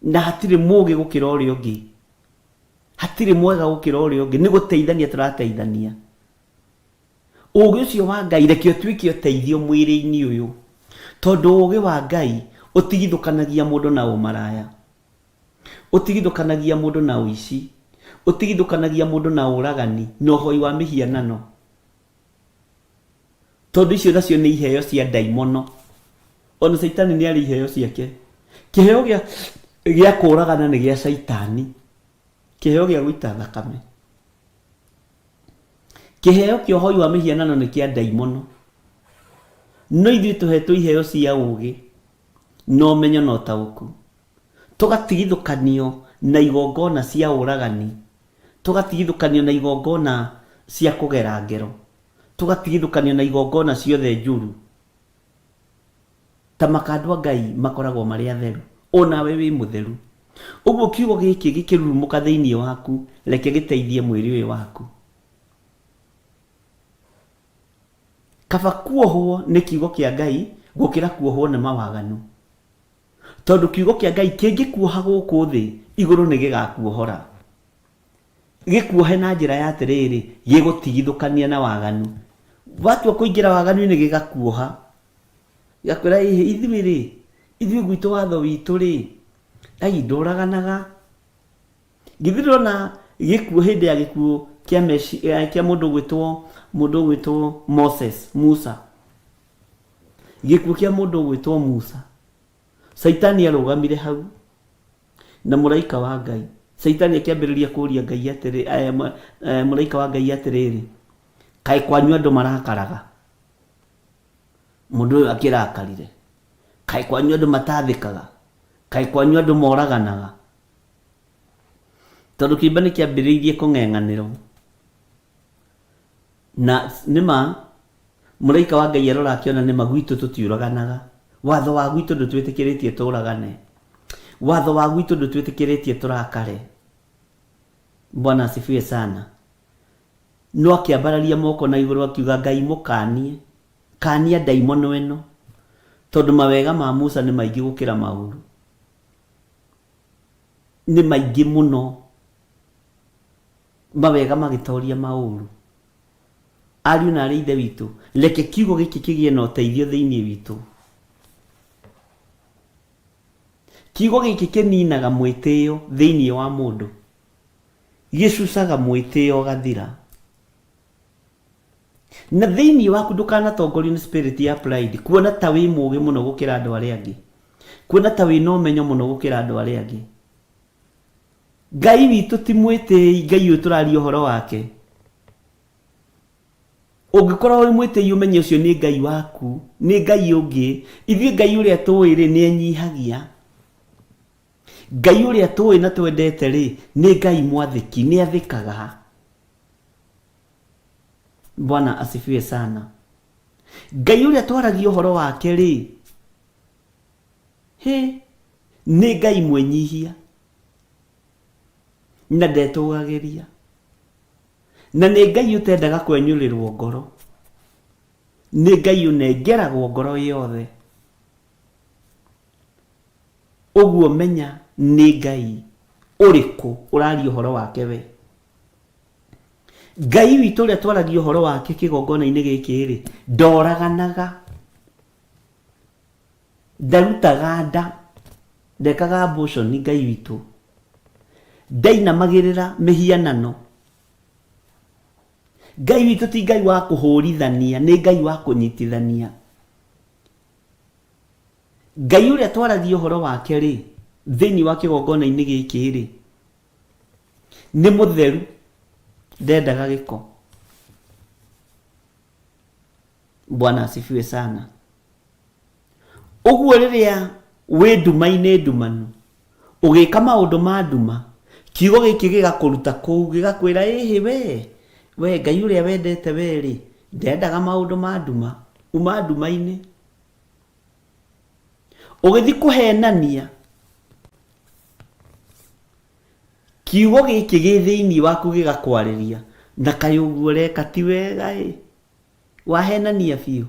Na hatirĩ mũũgĩ gũkĩra ũrĩa ũngĩ, hatirĩ mwega gũkĩra ũrĩa ũngĩ, nĩ gũteithania tũrateithania. Ũũgĩ ũcio wa Ngai reke ũtuĩke ũteithio mwĩrĩ-inĩ ũyũ, tondũ ũũgĩ wa Ngai ũtigithũkanagia mũndũ na ũmaraya, ũtigithũkanagia mũndũ na ũici, ũtigithũkanagia mũndũ na ũragani na ũhoi wa mĩhianano. Tondũ icio nacio nĩ iheo cia ndaimono. Ona Saitani nĩ arĩ iheo ciake. Kĩheo gĩa kũragana nĩ gĩa Saitani, kĩheo gĩa gũita thakame. Kĩheo kĩa ũhoi wa mĩhianano nĩ kĩa ndaimono. No ithuĩ tũhetwo iheo cia ũũgĩ na ũmenyo na ũtaũku, tũgatigithũkanio na igongona cia ũragani, tũgatigithũkanio na igongona cia kũgera ngero, tũgatigithũkanio na igongona ciothe njũru. Ta makandwa Ngai makoragwo marĩ atheru, onawe wĩ mũtheru. Ũguo kiugo gĩkĩ gĩkĩrurumũka thĩinĩ waku, reke gĩteithie mwĩrĩ ũyũ waku. Kaba kuohwo nĩ kiugo kĩa Ngai gũkĩra kuohwo nĩ mawaganu. Tondũ kiugo kĩa Ngai kĩngĩkuoha gũkũ thĩ, igũrũ nĩ gĩgakuohora. Gĩkuohe na njĩra ya atĩrĩrĩ, gĩgũtigithũkania na waganu. Watua kũingĩra waganu-inĩ gĩgakuoha, gĩakwĩra ithuĩ rĩ, ithuĩ gwitũ watho witũ rĩ, ai ndũraganaga. Githirona gĩkuo hĩndĩ ya gĩkuo kĩa mũndũ gwĩtwo Moses, Musa. Gĩkuo kĩa mũndũ gwĩtwo Musa, Saitani arũgamire hau na mũraika wa Ngai. Saitani akĩambĩrĩria kũũria Ngai atĩrĩ, mũraika wa Ngai atĩrĩrĩ, kaĩ kwanyu andũ marakaraga? Mũndũ ũyũ akĩrakarire. Kaĩ kwanyu andũ matathĩkaga? Kaĩ kwanyu andũ moraganaga? tondu kiimba ni kiambiriirie kung'eng'aniro na nima muraika wa Ngai arora akiona nima gwitu tutiuraganaga watho wa gwitu ndutwĩtĩkĩrĩtie tũragane watho wa gwitu ndutwĩtĩkĩrĩtie tũrakare. Bwana asifiwe sana. No akiambararia moko na igũrũ akiuga Ngai mũkanie kania ndaimono ĩno tondu mawega ma Musa nĩ maingĩ gũkĩra maũru, nĩ maingĩ mũno mawega magĩtoria maũru. Ariũ na arĩ ithe witũ, reke kiugo gĩkĩ kĩgĩe na ũteithio thĩinĩ witũ. Kiugo gĩkĩ kĩninaga mwĩtĩo thĩinĩ wa mũndũ, gĩcucaga mwĩtĩo gathira. Na thĩinĩ waku ndũkanatongorio nĩ spirit ya pride, kuona ta wĩ mũũgĩ mũno gũkĩra andũ arĩa angĩ, kuona ta wĩ na ũmenyo mũno gũkĩra andũ arĩa angĩ. Ngai witũ ti mwĩtĩi, Ngai ũyũ tũraria ũhoro wake. Ũngĩkorwo wĩ mwĩtĩi ũmenye ũcio nĩ Ngai waku, nĩ Ngai ũngĩ. Ithuĩ Ngai ũrĩa tũĩ rĩ nĩ enyihagia. Ngai ũrĩa tũĩ na twendete rĩ nĩ Ngai mwathĩki, nĩ athĩkaga. Bwana asifiwe sana. Ngai ũrĩa twaragia ũhoro wake rĩ nĩ Ngai mwenyihia na ndetũgagĩria, na nĩ Ngai ũtendaga kwenyũrĩrwo ngoro, nĩ Ngai ũnengeragwo ngoro yothe. Ũguo menya nĩ Ngai ũrĩkũ ũraria ũhoro wake we. Ngai witũ ũrĩa twaragia ũhoro wake kĩgongona-inĩ gĩkĩ rĩ ndoraganaga, ndarutaga nda, ndekaga abortion. Ngai witũ ndainamagĩrĩra mĩhianano. Ngai witũ ti Ngai wa kũhũrithania, nĩ Ngai wa kũnyitithania. Ngai ũrĩa twaragia ũhoro wake rĩ thĩinĩ wa kĩgongona-inĩ gĩkĩ rĩ nĩ mũtheru, ndendaga gĩko. Bwana asifiwe sana. Ũguo rĩrĩa wĩ nduma-inĩ ndumanu ũgĩka maũndũ ma nduma, kiugo gĩkĩ gĩgakũruta kũu gĩgakwĩra we Ngai ũrĩa wendete we rĩ ndendaga maũndũ ma nduma, uma nduma-inĩ. Ũgĩthi kũhenania, kiugo gĩkĩ gĩ thĩinĩ waku gĩgakwarĩria na kaĩ ũguo reka ti wega wahenania biũ,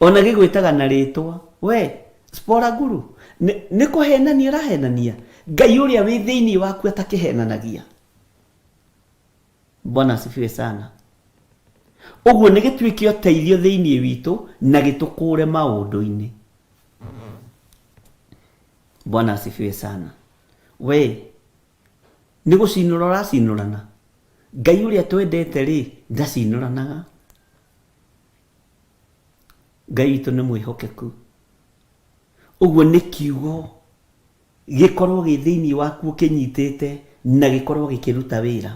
ona gĩgwĩtaga na rĩtwa we Spora Guru, nĩ kũhenania ũrahenania. Ngai ũrĩa wĩ thĩinĩ waku atakĩhenanagia. Bwana asifiwe sana. Ũguo nĩ gĩtuĩke ũteithio thĩinĩ witũ na gĩtũkũre maũndũ-inĩ. Bwana asifiwe sana. We nĩ gũcinũra ũracinũrana. Ngai ũrĩa twendete rĩ ndacinũranaga. Ngai witũ nĩ mwĩhokeku. Ũguo nĩ kiugo gĩkorwo gĩ thĩinĩ waku ũkĩnyitĩte na gĩkorwo gĩkĩruta wĩra.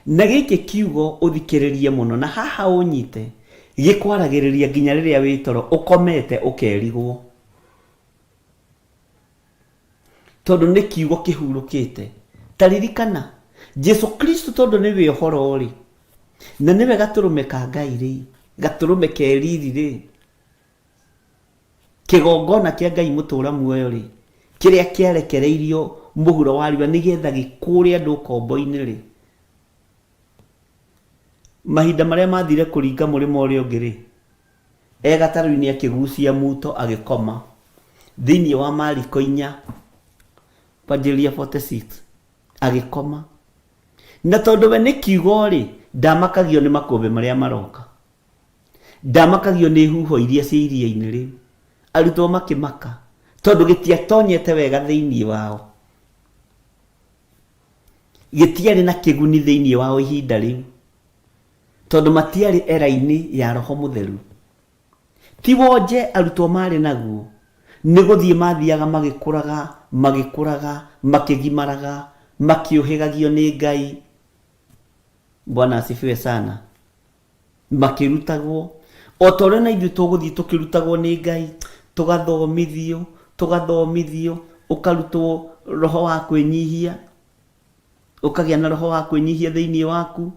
Na gĩkĩ kiugo ũthikĩrĩrie mũno, na haha ũnyite gĩkwaragĩrĩria nginya rĩrĩa wĩ toro ũkomete ũkerigwo, tondũ nĩ kiugo kĩhurũkĩte. Taririkana Jesu Kristo tondũ nĩwe ũhoro rĩ na nĩwe gatũrũme ka Ngai rĩ, gatũrũme keriri rĩ, kĩgongona kĩa Ngai mũtũra muoyo rĩ, kĩrĩa kĩarekereirio mũhuro wa riũa nĩgetha gĩkũre andũ kombo-inĩ rĩ. Mahinda marĩa mathire kũringa mũrĩmo ũrĩa ũngĩ rĩ, gatarũ-inĩ akĩgucia muto agĩkoma thĩinĩ wa Mariko 4 Pangelia 46 agĩkoma. Na tondũ we nĩ kiugo rĩ ndamakagio nĩ makũmbĩ marĩa maroka, ndamakagio nĩ huho iria cia iria-inĩ rĩu. Arutwo makĩmaka tondũ gĩtiatonyete wega thĩinĩ wao, gĩtiarĩ na kĩguni thĩinĩ wao ihinda rĩu, tondũ matiarĩ era-inĩ ya Roho Mũtheru. Ti wonje arutwo marĩ naguo, nĩ gũthiĩ mathiaga magĩkũraga makĩgimaraga makĩũhĩgagio nĩ Ngai. Bwana asifiwe sana. Makĩrutagwo o ta ũrĩa na ithuĩ tũgũthiĩ tũkĩrutagwo nĩ Ngai, tũgathomithio ũkarutwo roho wa kwĩnyihia, ukagĩa na roho wa kwĩnyihia thĩinĩ waku,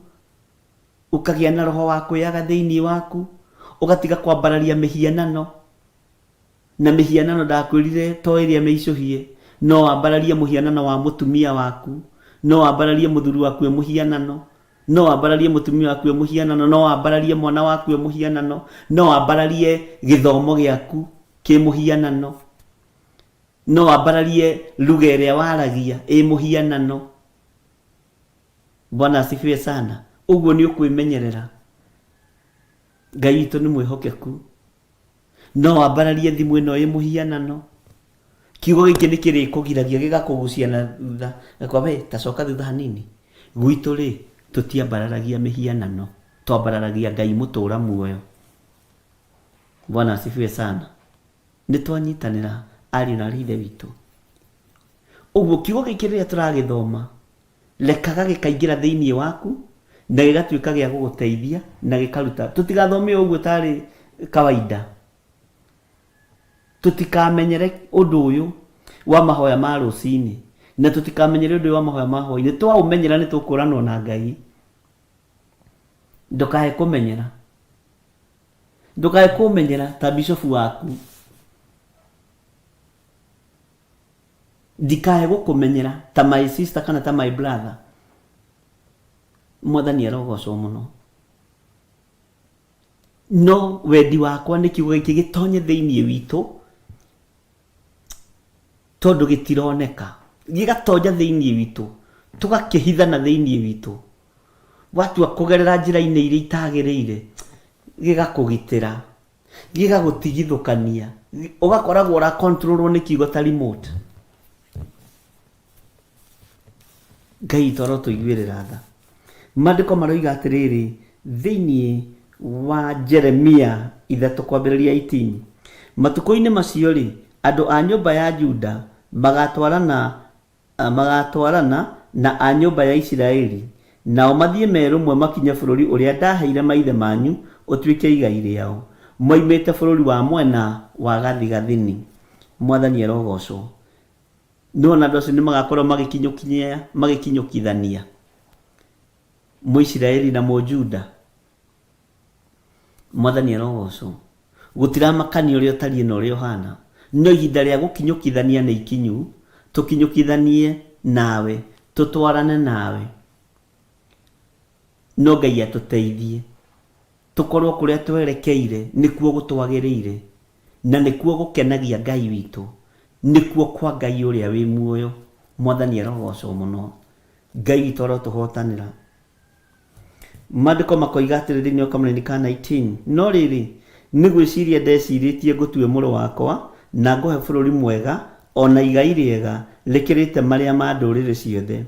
ukagĩa na roho wa kwĩyaga thĩinĩ waku, ũgatiga kwambararia mĩhianano. Na mĩhianano ndakwĩrire to ĩrĩa mĩicũhie, no wambararie mũhianano wa mũtumia waku, no wambararie mũthuri waku mũhianano, no wambararie mũtumia waku mũhianano, no wambararie mwana waku mũhianano, no wambararie gĩthomo gĩaku kĩ mũhianano, no wambararie lugha ĩrĩa waragia ĩ mũhianano. Bwana asifiwe sana. Ũguo nĩ ũkwĩmenyerera. Ngai witũ nĩ mwĩhokeku. No wambararie thimũ ĩno ĩ mũhianano. Kiugo gĩkĩ nĩ kĩrĩkũgiragia gĩgakũgucia na thutha. Gakwabe tacoka thutha hanini. Gwitũ rĩ tũtiambararagia mĩhianano, twambararagia Ngai mũtũra muoyo. Bwana asifiwe sana. Nĩ twanyitanĩra ariũ na ithe witũ. Ũguo kiugo gĩkĩ rĩrĩa tũragĩthoma, rekaga gĩkaingĩra thĩinĩ waku na gĩgatuĩka gĩa gũgũteithia na gĩkaruta. Tũtigathome ũguo tarĩ kawaida. Tũtikamenyere ũndũ ũyũ wa mahoya ma rũcinĩ na tũtikamenyere ũndũ ũyũ wa mahoya ma hwaĩ-inĩ. Twaũmenyera nĩ tũkũranwo na Ngai. Ndũkae kũmenyera. Ndũkae kũmenyera ta bishofu waku. Ndikae gũkũmenyera ta my sister kana ta my brother. Mwathani arogocwo mũno. No wendi wakwa nĩ kiugo gĩkĩ gĩtonye thĩinĩ witũ tondũ gĩtironeka. Gĩgatonya thĩinĩ witũ, tũgakĩhithana thĩinĩ witũ. Watua kũgerera njĩra-inĩ iria itagĩrĩire, gĩgakũgitĩra, gĩgagũtigithũkania, ũgakoragwo ũra controlwo nĩ kiugo ta remote. Ngai toro tũiguĩrĩra tha. Maandĩko maroiga atĩrĩrĩ thĩinĩ wa Jeremia 3:18, matukũ-inĩ macio rĩ andũ a nyũmba ya Juda magatwarana na a nyũmba ya Isiraeli, nao mathiĩ merũmwe makinye bũrũri ũrĩa ndaheire maithe manyu ũtuĩke igai rĩao, moimĩte bũrũri wa mwena wa gathigathini. Mwathani arogocwo. Nona andũ acio nĩ magakorwo magĩkinyũkithania Mũisiraeli na Mũjuda. Mwathani arogocwo. Gũtiramakania ũrĩa ũtariĩ na ũrĩa ũhana, no ihinda rĩa gũkinyũkithania nĩ ikinyu. Tũkinyũkithanie nawe, tũtwarane nawe. No Ngai atũteithie tũkorwo kũrĩa twerekeire nĩkuo gũtwagĩrĩire na nĩkuo gũkenagia Ngai witũ, nĩkuo kwa Ngai ũrĩa wĩ muoyo. Mwathani arogocwo mũno. Ngai witũ arotũhotanĩra. Maandĩko makoiga atĩrĩ thĩinĩ wa Kamũrani ka 19, no rĩrĩ nĩ gwĩciria ndecirĩtie ngũtue mũrũ wakwa na ngũhe bũrũri mwega ona igai rĩega rĩkĩrĩte marĩa ma ndũrĩrĩ ciothe.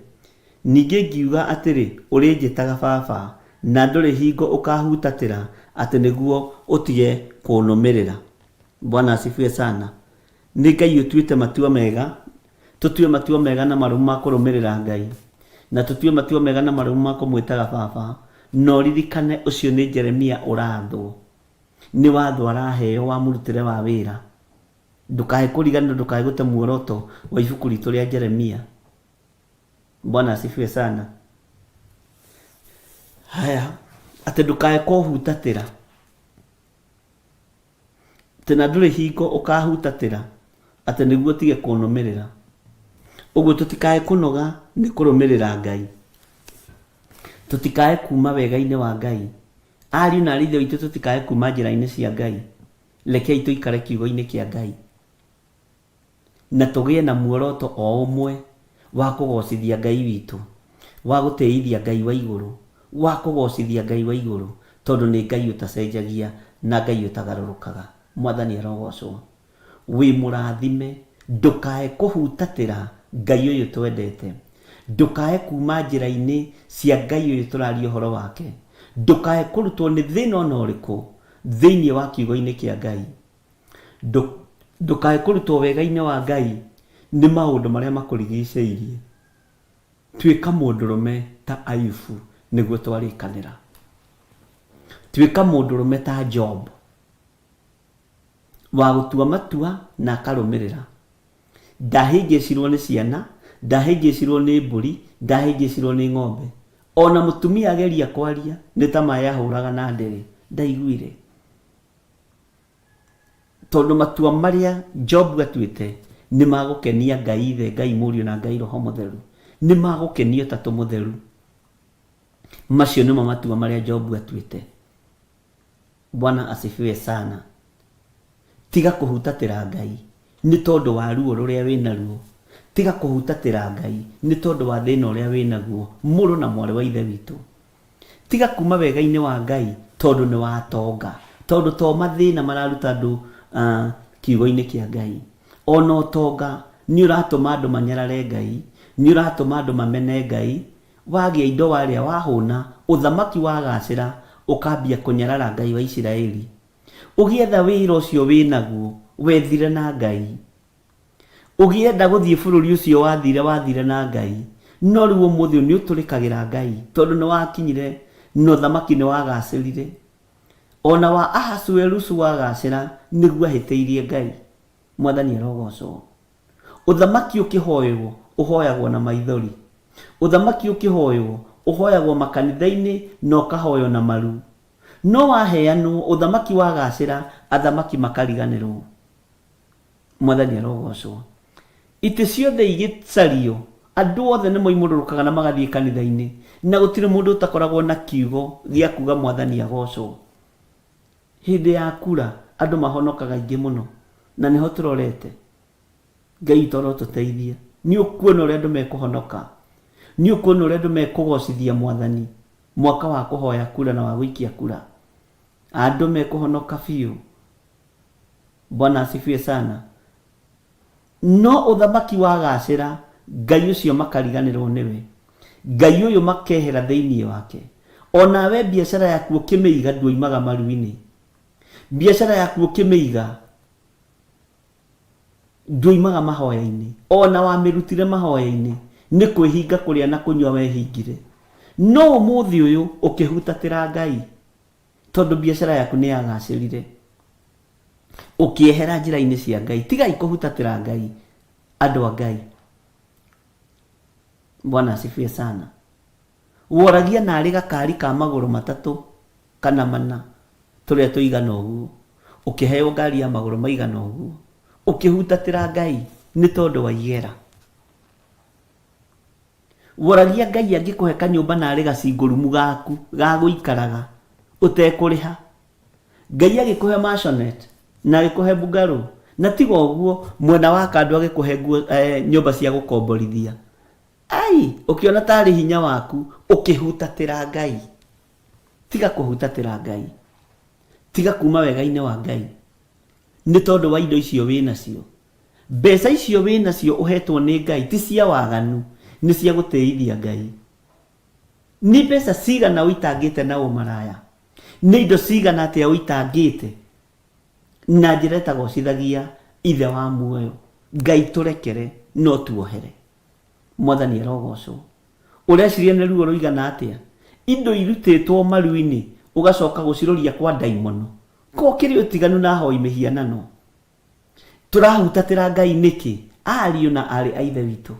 Ningĩ ngiuga atĩrĩ ũrĩnjĩtaga baba na ndũrĩ hingo ũkahutatĩra atĩ nĩguo ũtige kũnũmĩrĩra. Bwana asifiwe sana. Nĩ Ngai ũtuĩte matua mega, tũtue matua mega na marũmu ma kũrũmĩrĩra Ngai, na tũtue matua mega na marũmu ma kũmwĩtaga baba. No ririkane ũcio nĩ Jeremia ũrathwo, nĩ watho araheo wa mũrutĩre wa wĩra. Ndũkae kũriganĩrwo, ndũkae gũte muoroto wa ibuku ritũ rĩa Jeremia. Bwana asifiwe sana. Haya, atĩ ndũkae kũhutatĩra, atĩ na ndũrĩ hingo ũkahutatĩra atĩ nĩguo tige kũnũmĩrĩra. Ũguo tũtikae kũnoga nĩ kũrũmĩrĩra Ngai, tũtikae kuma wega-inĩ wa Ngai. Ariũ na arithe witũ tũtikae kuma njĩra-inĩ cia Ngai. Rekei tũikare kiugo-inĩ kĩa Ngai na tũgĩe na muoroto o ũmwe wa kũgocithia Ngai witũ, wa gũtĩithia Ngai wa igũrũ, wa kũgocithia Ngai wa igũrũ, tondũ nĩ Ngai ũtacenjagia na Ngai ũtagarũrũkaga. Mwathani arogocwo. Wĩ mũrathime, ndũkae kũhutatĩra Ngai ũyũ twendete, ndũkae kuma njĩra-inĩ cia Ngai ũyũ tũraria ũhoro wake, ndũkae kũrutwo nĩ thĩna ona ũrĩkũ thĩinĩ wa kiugo-inĩ kĩa Ngai, ndũkae kũrutwo wega-inĩ wa Ngai nĩ maũndũ marĩa makũrigicĩirie. Tuĩka mũndũrũme ta Ayubu nĩguo twarĩkanĩra. Tuĩka mũndũrũme ta Job wa gũtua matua na akarũmĩrĩra. Ndahĩngĩcirwo nĩ ciana ndahĩngĩcirwo nĩ mbũri, ndahĩngĩcirwo nĩ ng'ombe. Ona mũtumia ageria kwaria nĩ ta maĩ ahũraga na ndere, ndaiguire. Tondũ matua marĩa Job atuĩte nĩ magũkenia Ngai Ithe, Ngai Mũriũ na Ngai Roho Mũtheru, nĩ magũkenio Tatu Mũtheru. Macio nĩmo matua marĩa Job atuĩte. Bwana asifiwe sana. Tiga kũhutatĩra Ngai nĩ tondũ wa ruo rũrĩa wĩna ruo. Tiga kũhutatĩra Ngai nĩ tondũ wa thĩna ũrĩa wĩna guo, mũrũ na mwarĩ wa Ithe witũ. Tiga kuma wega-inĩ wa Ngai tondũ nĩ watonga, tondũ to mathĩna mararuta andũ kiugo-inĩ kĩa Ngai. Ona ũtonga nĩ ũratũma andũ manyarare Ngai, nĩ ũratũma andũ mamene Ngai. Wagĩa indo warĩa wahũna, ũthamaki wagacĩra, ũkambia kũnyarara Ngai wa Isiraeli. Ũgĩetha wĩra ũcio wĩnaguo, wethire na Ngai. Ũgĩenda gũthiĩ bũrũri ũcio wathire na Ngai. No rĩu ũmũthĩ nĩ ũtũrĩkagĩra Ngai tondũ nĩ wakinyire na ũthamaki nĩ wagacĩrire. Ona wa Ahasuerusu wagacĩra nĩguo ahĩtĩirie Ngai. Mwathani arogocwo. Ũthamaki ũkĩhoywo ũhoyagwo na maithori. Ũthamaki ũkĩhoywo ũhoyagwo makanitha-inĩ na ũkahoywo na maru. No waheanwo ũthamaki wagacĩra, athamaki makariganĩrwo. Mwathani arogocwo. Itĩ ciothe igĩcario, andũ othe nĩ moimũrũrũkaga na magathiĩ kanitha-inĩ, na gũtirĩ mũndũ ũtakoragwo na kiugo gĩa kuga Mwathani agocwo. Hĩndĩ ya kura andũ mahonokaga ingĩ mũno, na nĩho tũrorete. Ngai toro tũteithie. Nĩ ũkuona ũrĩa andũ mekũhonoka, nĩ ũkuona ũrĩa andũ mekũgocithia Mwathani mwaka wa kũhoya kura na wa gũikia kura. Andũ mekũhonoka biũ. Bwana asifiwe sana. No ũthamaki wagacĩra, Ngai ũcio makariganĩrwo nĩwe. Ngai ũyũ makehera thĩinĩ wake. Onawe biacara yaku ũkĩmĩiga ndwoimaga maru-inĩ. Biacara yaku ũkĩmĩiga ndwoimaga mahoya-inĩ. Ona wamĩrutire mahoya-inĩ nĩ kwĩhinga kũrĩa na kũnyua wehingire. No ũmũthĩ ũyũ ũkĩhutatĩra Ngai tondũ biacara yaku nĩ yagacĩrire. Ũkĩehera njĩra-inĩ cia Ngai. Tigai kũhutatĩra Ngai, andũ a Ngai. Bwana asifiwe sana. Woragia narĩ gakari ka magũrũ matatũ kana mana tũrĩa tũigana ũguo. Ũkĩheo ngari ya magũrũ maigana ũguo. Ũkĩhutatĩra Ngai nĩ tondũ wa igera. Woragia Ngai angĩkũhe kanyũmba narĩ gacingũrumu gaku ga gũikaraga ũtekũrĩha. Ngai agĩkũhe maisonette na agĩkũhe bungalow, na tiga ũguo mwena wa kando agĩkũhe nyũmba cia gũkomborithia. Ai, ũkĩona tarĩ hinya waku ũkĩhutatĩra Ngai. Tiga kũhutatĩra Ngai. Tiga kuma wega-inĩ wa Ngai nĩ tondũ wa indo icio wĩnacio. Mbeca icio wĩnacio ũhetwo nĩ Ngai ti cia waganu, nĩ cia gũteithia Ngai. Nĩ mbeca cigana ũitangĩte na ũmaraya? Nĩ indo cigana atĩa ũitangĩte na njĩra ĩtagocithagia Ithe wa muoyo? Ngai tũrekere no tuohere. Mwathani arogocwo. Ũreciria nĩ ruo rũigana atĩa? Indo irutĩtwo maru-inĩ ũgacoka gũciroria kwa ndaimono. Ko kĩrĩ ũtiganu na hoi mĩhianano. Tũrahutatĩra Ngai nĩkĩ? Ariũ na arĩ a Ithe witũ,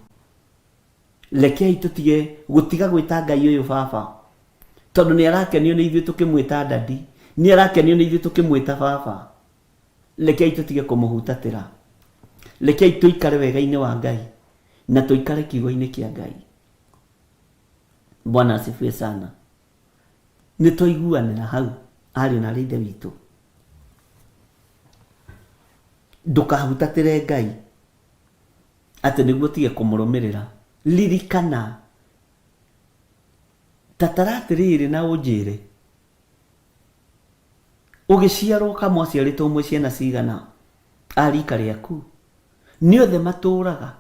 rekei tũtige gũtiga gwĩta Ngai ũyũ baba, tondũ nĩ arakenio nĩ ithuĩ tũkĩmwĩta dadi, nĩ arakenio nĩ ithuĩ tũkĩmwĩta baba. Rekei tũtige kũmũhutatĩra. Rekei tũikare wega-inĩ wa Ngai na tũikare kiugo-inĩ kĩa Ngai. Bwana asifiwe sana. Nĩ tũiguanĩra hau ariũ na arĩ a Ithe witũ. Ndũkahutatĩre Ngai atĩ nĩguo tige kũmũrũmĩrĩra. Ririkana tataratirĩrĩ na ũnjĩre, ũgĩciarwo kamwe aciarĩtwo ũmwe ciana cigana arika rĩaku? Nĩ othe matũraga,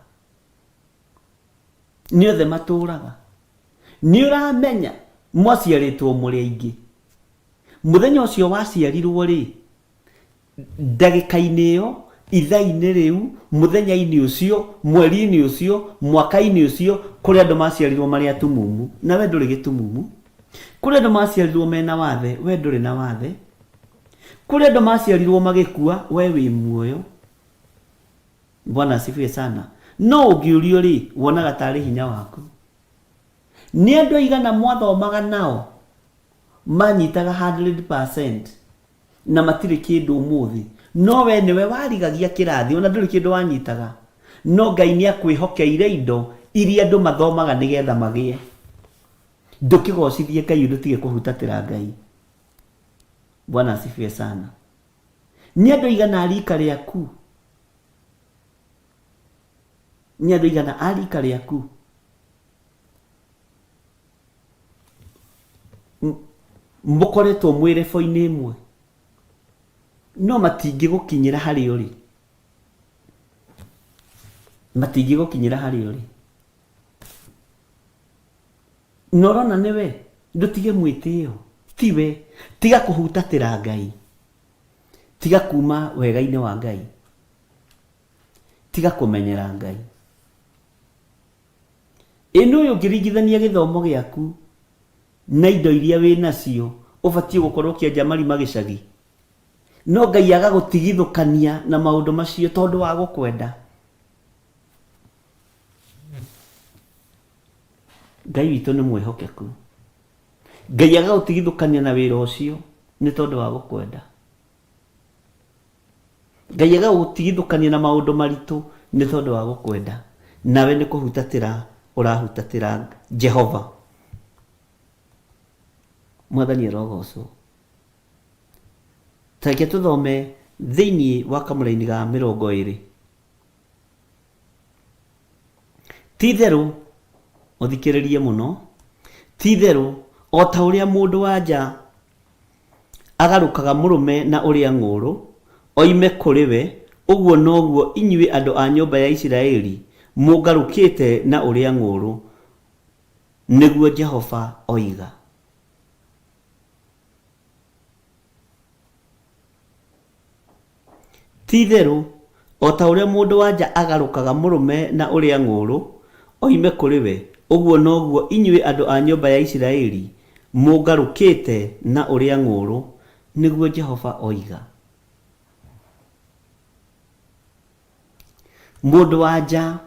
nĩ othe matũraga. Nĩ ũramenya mwaciarĩtwo mũrĩ aingĩ. Mũthenya ũcio waciarirwo rĩ, ndagĩka-inĩ ĩyo, ithaa-inĩ rĩu, mũthenya-inĩ ũcio, mweri-inĩ ũcio, mwaka-inĩ ũcio, kũrĩ andũ maciarirwo marĩ atumumu, na we ndũrĩ gĩtumumu. Kũrĩ andũ maciarirwo mena wathe, we ndũrĩ na wathe. Kũrĩ andũ maciarirwo magĩkua, we wĩ muoyo. Bwana asifiwe sana. no ũngĩũrio rĩ wonaga tarĩ hinya waku. Nĩ andũ aigana mwathomaga nao manyitaga 100% na matirĩ kĩndũ ũmũthĩ, no we nĩwe warigagia kĩrathi ona ndũrĩ kĩndũ wanyitaga, no Ngai nĩ akwĩhokeire indo iria andũ mathomaga nĩgetha magĩe. Ndũkĩgocithie Ngai ndũtige kũhutatĩra Ngai. Bwana asifiwe sana. Nĩ andũ aigana rika rĩaku, nĩ andũ aigana a rika rĩaku mũkoretwo mwĩ rebo-inĩ ĩmwe no matingĩgũkinyĩra harĩa ũrĩ, matingĩgũkinyĩra harĩa ũrĩ. Norona nĩwe ndũtige mwĩtĩo, tiwe, tiga kũhutatĩra Ngai, tiga kuma wega-inĩ wa Ngai, tiga kũmenyera Ngai. Ĩno ũyũ ũngĩringithania gĩthomo gĩaku na indo iria wĩ nacio ũbatiĩ gũkorwo ũkĩenja marima gĩcagi, no Ngai agagũtigithũkania na maũndũ macio tondũ wa gũkwenda. Ngai witũ nĩ mwĩhokeku. Ngai agagũtigithũkania na wĩra ũcio nĩ tondũ wa gũkwenda. Ngai agagũtigithũkania na maũndũ maritũ nĩ tondũ wa gũkwenda. Nawe nĩ kũhutatĩra ũrahutatĩra Jehova. Mwathani arogocwo. Tareke tũthome thĩinĩ wa kamũra-inĩ ga 20. Ti-itherũ ũthikĩrĩrie mũno, ti-itherũ o ta ũrĩa mũndũ wa nja agarũkaga mũrũme na ũrĩa ng'ũrũ oime kũrĩ we, ũguo noguo inyuĩ andũ a nyũmba ya Isiraeli mũngarũkĩte na ũrĩa ng'ũrũ, nĩguo Jehova oiga. Ti-itherũ o ta ũrĩa mũndũ wa nja agarũkaga mũrũme na ũrĩa ng'ũrũ oime kũrĩ we, ũguo noguo inyuĩ andũ a nyũmba ya Isiraeli mũngarũkĩte na ũrĩa ng'ũrũ, nĩguo Jehova oiga. Mũndũ wa nja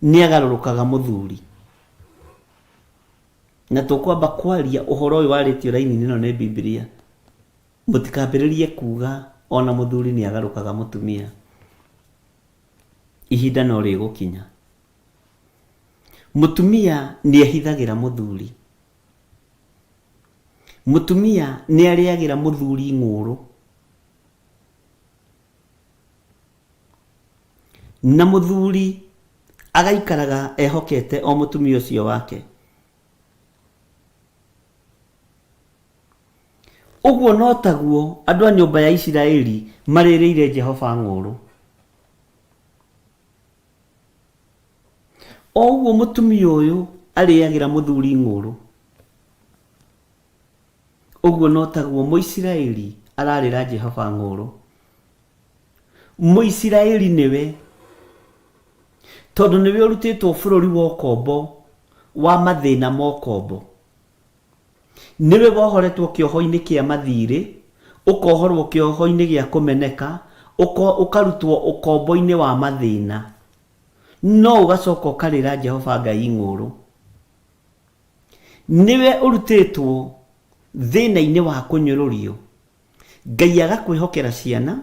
nĩ agarũrũkaga mũthuri, na tũkwamba kwaria ũhoro ũyũ warĩtio raini-inĩ ĩno nĩ Biblia. Mũtikambĩrĩrie kuga ona mũthuri nĩ agarũkaga mũtumia. Ihinda no rĩgũkinya mũtumia nĩ ehithagĩra mũthuri, mũtumia nĩ arĩagĩra mũthuri ng'ũrũ, na mũthuri agaikaraga ehokete o mũtumia ũcio wake. Ũguo no taguo andũ a nyũmba ya Isiraeli marĩrĩire Jehova ng'ũrũ. O ũguo mũtumia ũyũ arĩagĩra mũthuri ng'ũrũ, ũguo no taguo Mũisiraeli ararĩra Jehova ng'ũrũ. Mũisiraeli nĩwe, tondũ nĩwe ũrutĩtwo bũrũri wa ũkombo wa mathĩna ma ũkombo. Nĩwe wohoretwo kĩoho-inĩ kĩa mathirĩ, ũkohorwo kĩoho-inĩ gĩa kũmeneka, ũkarutwo ũkombo-inĩ wa mathĩna, no ũgacoka ũkarĩra Jehova Ngai ng'ũrũ. Nĩwe ũrutĩtwo thĩna-inĩ wa kũnyũrũrio, Ngai agakwĩhokera ciana,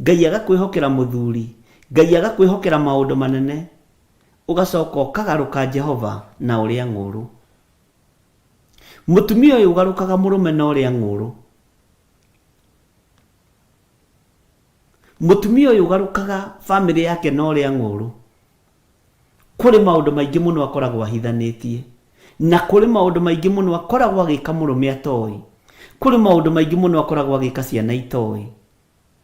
Ngai agakwĩhokera mũthuri, Ngai agakwĩhokera maũndũ manene, ũgacoka ũkagarũka Jehova na ũrĩa ng'ũrũ. Mũtumia ũyũ ũgarũkaga mũrũme na ũrĩa ng'ũrũ, mũtumia ũyũ ũgarũkaga bamĩrĩ yake na ũrĩa ng'ũrũ. Kũrĩ maũndũ maingĩ mũno akoragwo ahithanĩtie, na kũrĩ maũndũ maingĩ mũno akoragwo agĩka mũrũme atoĩ, kũrĩ maũndũ maingĩ mũno akoragwo agĩka ciana itoĩ.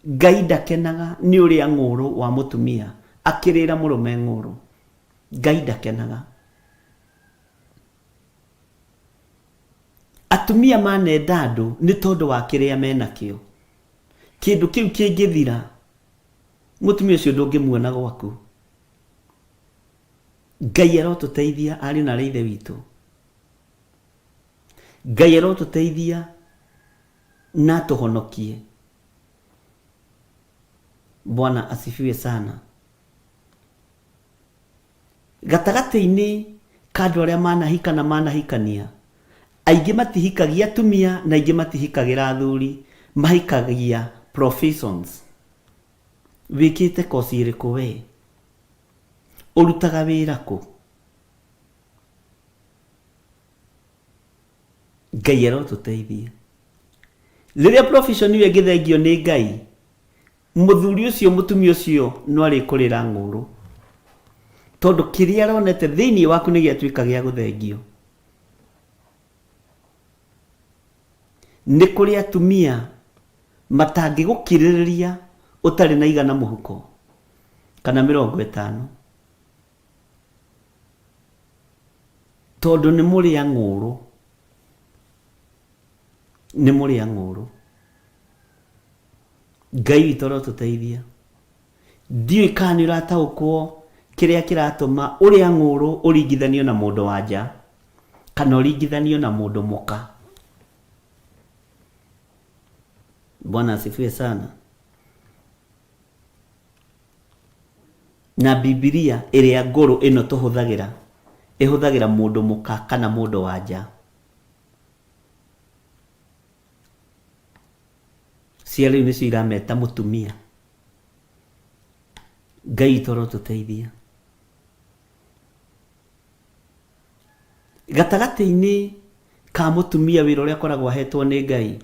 Ngai ndakenaga nĩ ũrĩa ng'ũrũ wa mũtumia akĩrĩra mũrũme ng'ũrũ. Ngai ndakenaga. Atumia manenda andũ nĩ tondũ wa kĩrĩa menakĩo. Kĩndũ kĩu kĩngĩthira, mũtumia ũcio ndũngĩmuona gwaku. Ngai arotũteithia ariũ na ithe witũ. Ngai arotũteithia na tũhonokie. Bwana asifiwe sana. Gatagati-inĩ ka andũ arĩa manahika na manahikania, aingĩ matihikagia atumia na aingĩ matihikagĩra athuri, mahikagia professions. Wĩkĩte kosi ĩrĩkũ we? Ũrutaga wĩra kũ? Ngai arotũteithia. Rĩrĩa profession ĩyo ĩngĩthengio nĩ Ngai, mũthuri ũcio mũtumia ũcio no arĩkũrĩra ng'ũrũ, tondũ kĩrĩa aronete thĩinĩ waku nĩ gĩatuĩka gĩa gũthengio. Nĩ kũrĩ atumia matangĩgũkirĩrĩria ũtarĩ na igana mũhuko kana 50, tondũ nĩ mũrĩa ng'ũrũ. Nĩ mũrĩa ng'ũrũ. Ngai witũ arotũteithia. Ndiũĩ kana nĩ ũrataũkwo kĩrĩa kĩratũma ũrĩa ng'ũrũ ũringithanio na mũndũ wa nja kana ũringithanio na mũndũ mũka. Bwana asifiwe sana. Na Biblia ĩrĩa ngũrũ ĩno tũhũthagĩra ĩhũthagĩra mũndũ mũka kana mũndũ wa nja. Cia rĩu nĩcio irameta mũtumia. Ngai witũ arotũteithia. Gatagati-inĩ ka mũtumia wĩra ũrĩa akoragwo ahetwo nĩ Ngai,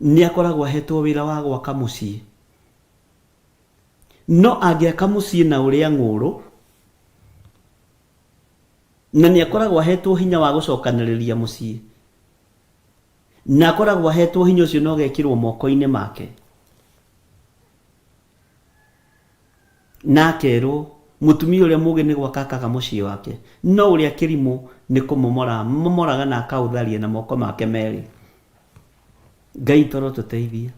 nĩ akoragwo ahetwo wĩra wa gwaka mũciĩ. No angĩaka mũciĩ na ũrĩa ng'ũrũ, na nĩ akoragwo ahetwo hinya wa gũcokanĩrĩria mũciĩ, na akoragwo ahetwo hinya ũcio no gekĩrwo moko-inĩ make, na akerwo mũtumia ũrĩa mũgĩ nĩ gwaka akaga mũciĩ wake, no ũrĩa kĩrimũ nĩ kũmomoraga na akaũtharia na moko make merĩ. Ngai arotũteithia.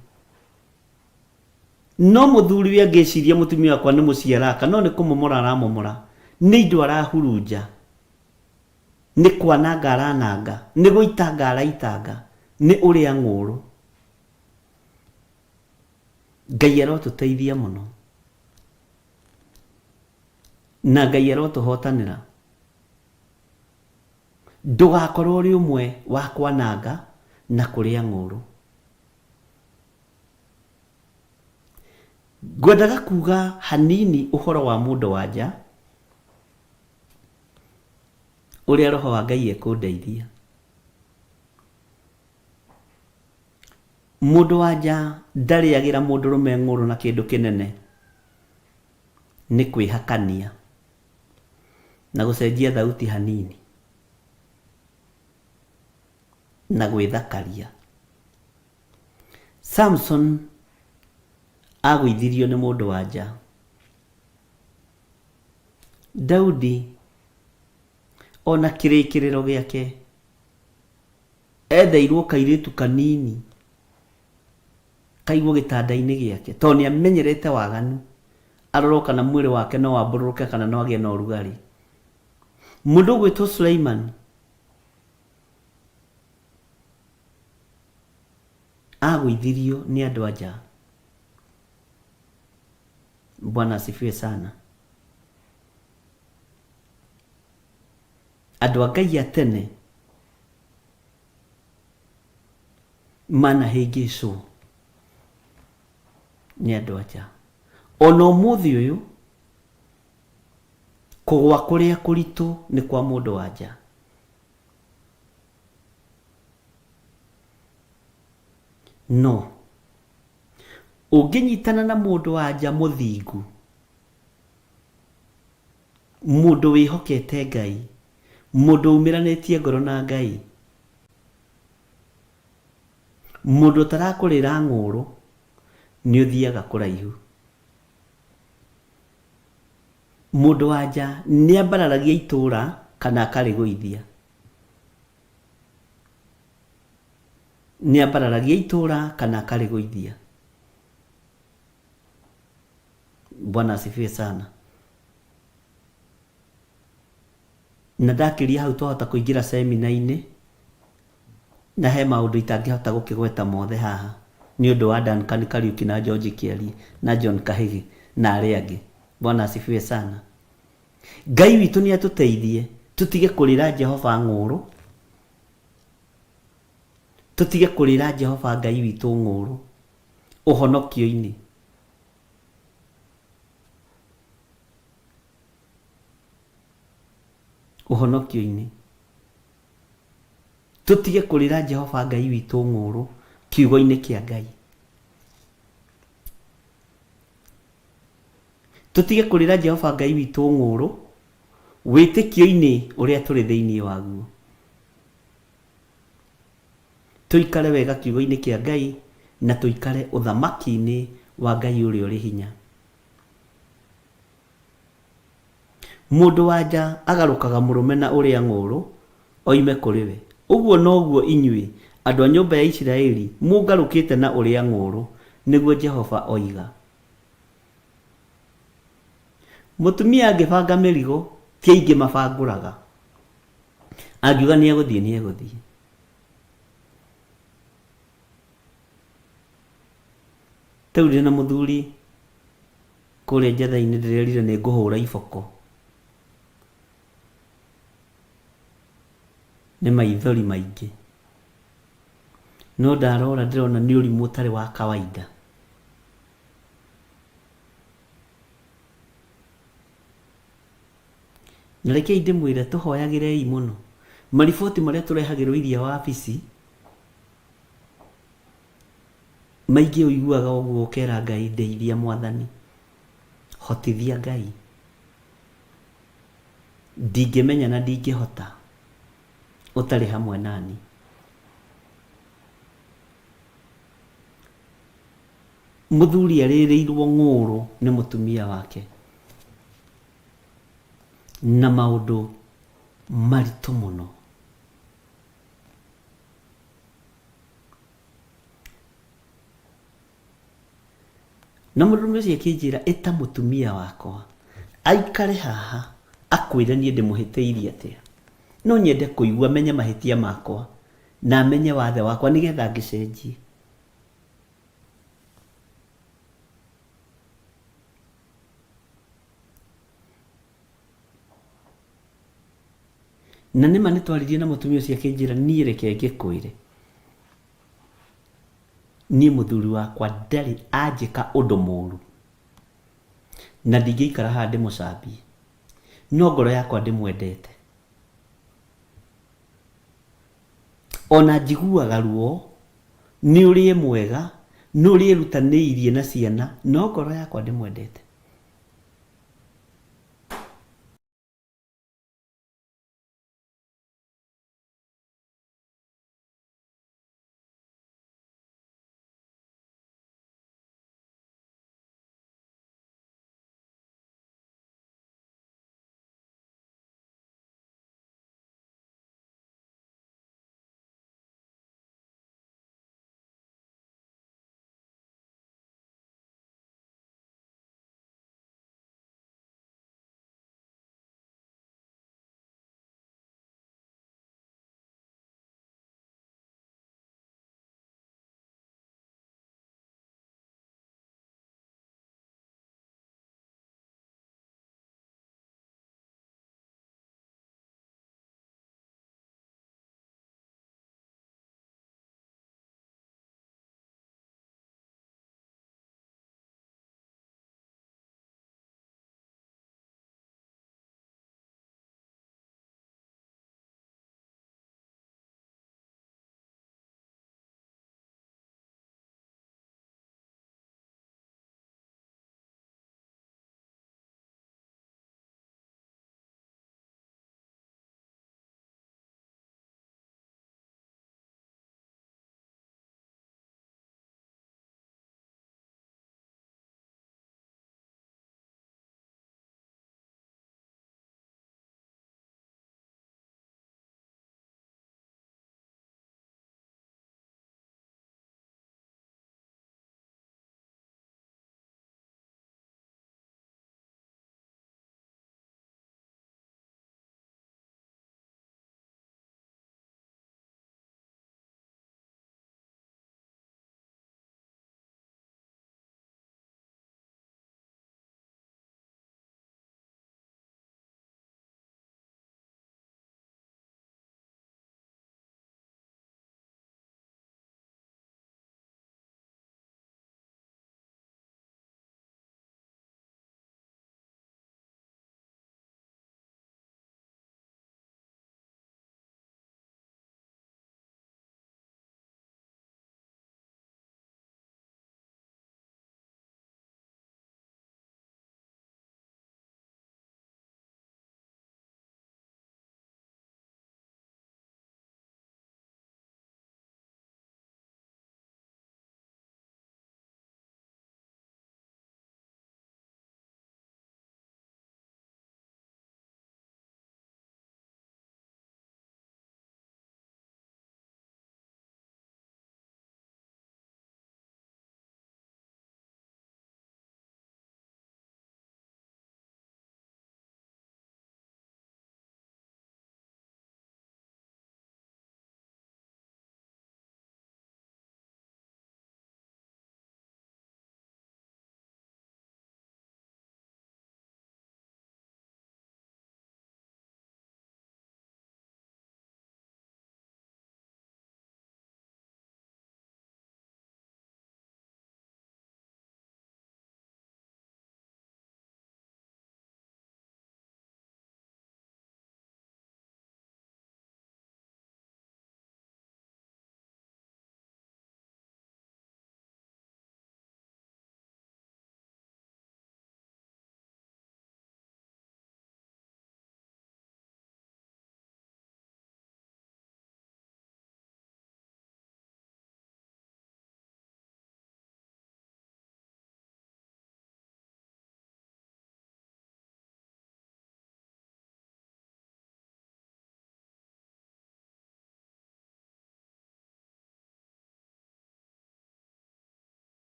No mũthuri we angĩciria mũtumia wakwa nĩ mũciĩ araka, no nĩ kũmomora aramomora, nĩ indo arahurunja, nĩ kwananga arananga, nĩ gũitanga araitanga, nĩ ũrĩa ng'ũrũ. Ngai arotũteithia mũno. Na Ngai arotũhotanĩra. Ndũgakorwo ũrĩ ũmwe wa kwananga na kũrĩa ng'ũrũ. Ngwendaga kuga hanini ũhoro wa mũndũ wa nja ũrĩa roho wa Ngai ekũndeithia. Mũndũ wa nja ndarĩagĩra mũndũrũme ng'ũrũ na kĩndũ kĩnene, nĩ kwĩhakania na gũcenjia thauti hanini na gwĩthakaria. Samson agũithirio nĩ mũndũ wa nja. Daudi ona kĩrĩkĩrĩro gĩake endeirwo kairĩtu kanini kaigwo gĩtanda-inĩ gĩake, tondũ nĩ amenyerete waganu, arorwo kana mwĩrĩ wake no wambũrũrũke kana no agĩe na ũrugarĩ. Mũndũ ũgwĩtwo Suleiman agũithirio nĩ andũ a nja. Bwana asifiwe sana. Andũ a Ngai a tene manahĩngĩcwo nĩ andũ a nja. Ona ũmũthĩ ũyũ kũgwa kũrĩa kũritũ nĩ kwa mũndũ wa nja. No ũngĩnyitana na mũndũ wa nja mũthingu, mũndũ wĩhokete Ngai, mũndũ umĩranĩtie ngoro na Ngai, mũndũ ũtarakũrĩra ng'ũrũ, nĩ ũthiaga kũraihu. Mũndũ wa nja nĩ ambararagia itũũra kana akarĩgũithia. Nĩ ambararagia itũũra kana akarĩgũithia. Bwana asifiwe sana. Na ndakĩria hau twahota kũingĩra semina-inĩ, na he maũndũ itangĩhota gũkĩgweta mothe haha nĩ ũndũ wa Duncan Kariuki na George Kiari na John Kahigi na arĩa angĩ. Bwana asifiwe sana. Ngai witũ nĩ atũteithie tũtige kũrĩra Jehova ng'ũrũ, tũtige kũrĩra Jehova Ngai witũ ng'ũrũ ũhonokio-inĩ. Ũhonokio-inĩ tũtige kũrĩra Jehova Ngai witũ ng'ũrũ kiugo-inĩ kĩa Ngai. Tũtige kũrĩra Jehova Ngai witũ ng'ũrũ wĩtĩkio-inĩ ũrĩa tũrĩ thĩinĩ waguo. Tũikare wega kiugo-inĩ kĩa Ngai na tũikare ũthamaki-inĩ wa Ngai ũrĩa ũrĩ hinya. Mũndũ wa nja agarũkaga mũrũme na ũrĩa ng'ũrũ oime kũrĩ we. Ũguo noguo inyuĩ andũ a nyũmba ya Isiraeli mũngarũkĩte na ũrĩa ng'ũrũ, nĩguo Jehova oiga. Mũtumia angĩbanga mĩrigo ti aingĩ mabangũraga. Angiuga nĩ egũthiĩ nĩ egũthiĩ. Tau ndĩ na mũthuri kũrĩa njatha-inĩ ndĩrerire nĩ ngũhũra iboko. Nĩ maithori maingĩ. No ndarora ndĩrona nĩ ũrimũ ũtarĩ wa kawaida. Na rekei ndĩmwĩre tũhoyagĩrei mũno. Mariboti marĩa tũrehagĩrwo iria wabici maingĩ ũiguaga ũguo ũkera Ngai ndeithia Mwathani, hotithia Ngai. Ndingĩmenya na ndingĩhota ũtarĩ hamwe nani. Mũthuri arĩrĩirwo ng'ũrũ nĩ mũtumia wake na maũndũ maritũ mũno. Na mũndũ ũcio akĩnjĩra ĩta mũtumia wakwa aikare haha akwĩre niĩ ndĩmũhĩtĩirie atĩa. No nyende kũigua menye mahĩtia makwa na menye wathe wakwa nĩgetha ngĩcenjie. Na nĩma nĩtwaririe na mũtumia ũcio akĩnjĩra niĩ reke ngĩkwĩre, niĩ mũthuri wakwa ndarĩ anjĩka ũndũ mũũru na ndingĩikara haha ndĩmũcambie, no ngoro yakwa ndĩmwendete. Ona njiguaga ruo nĩ ũrĩ mwega, nĩ ũrĩ erutanĩirie na ciana, no ngoro yakwa ndĩmwendete.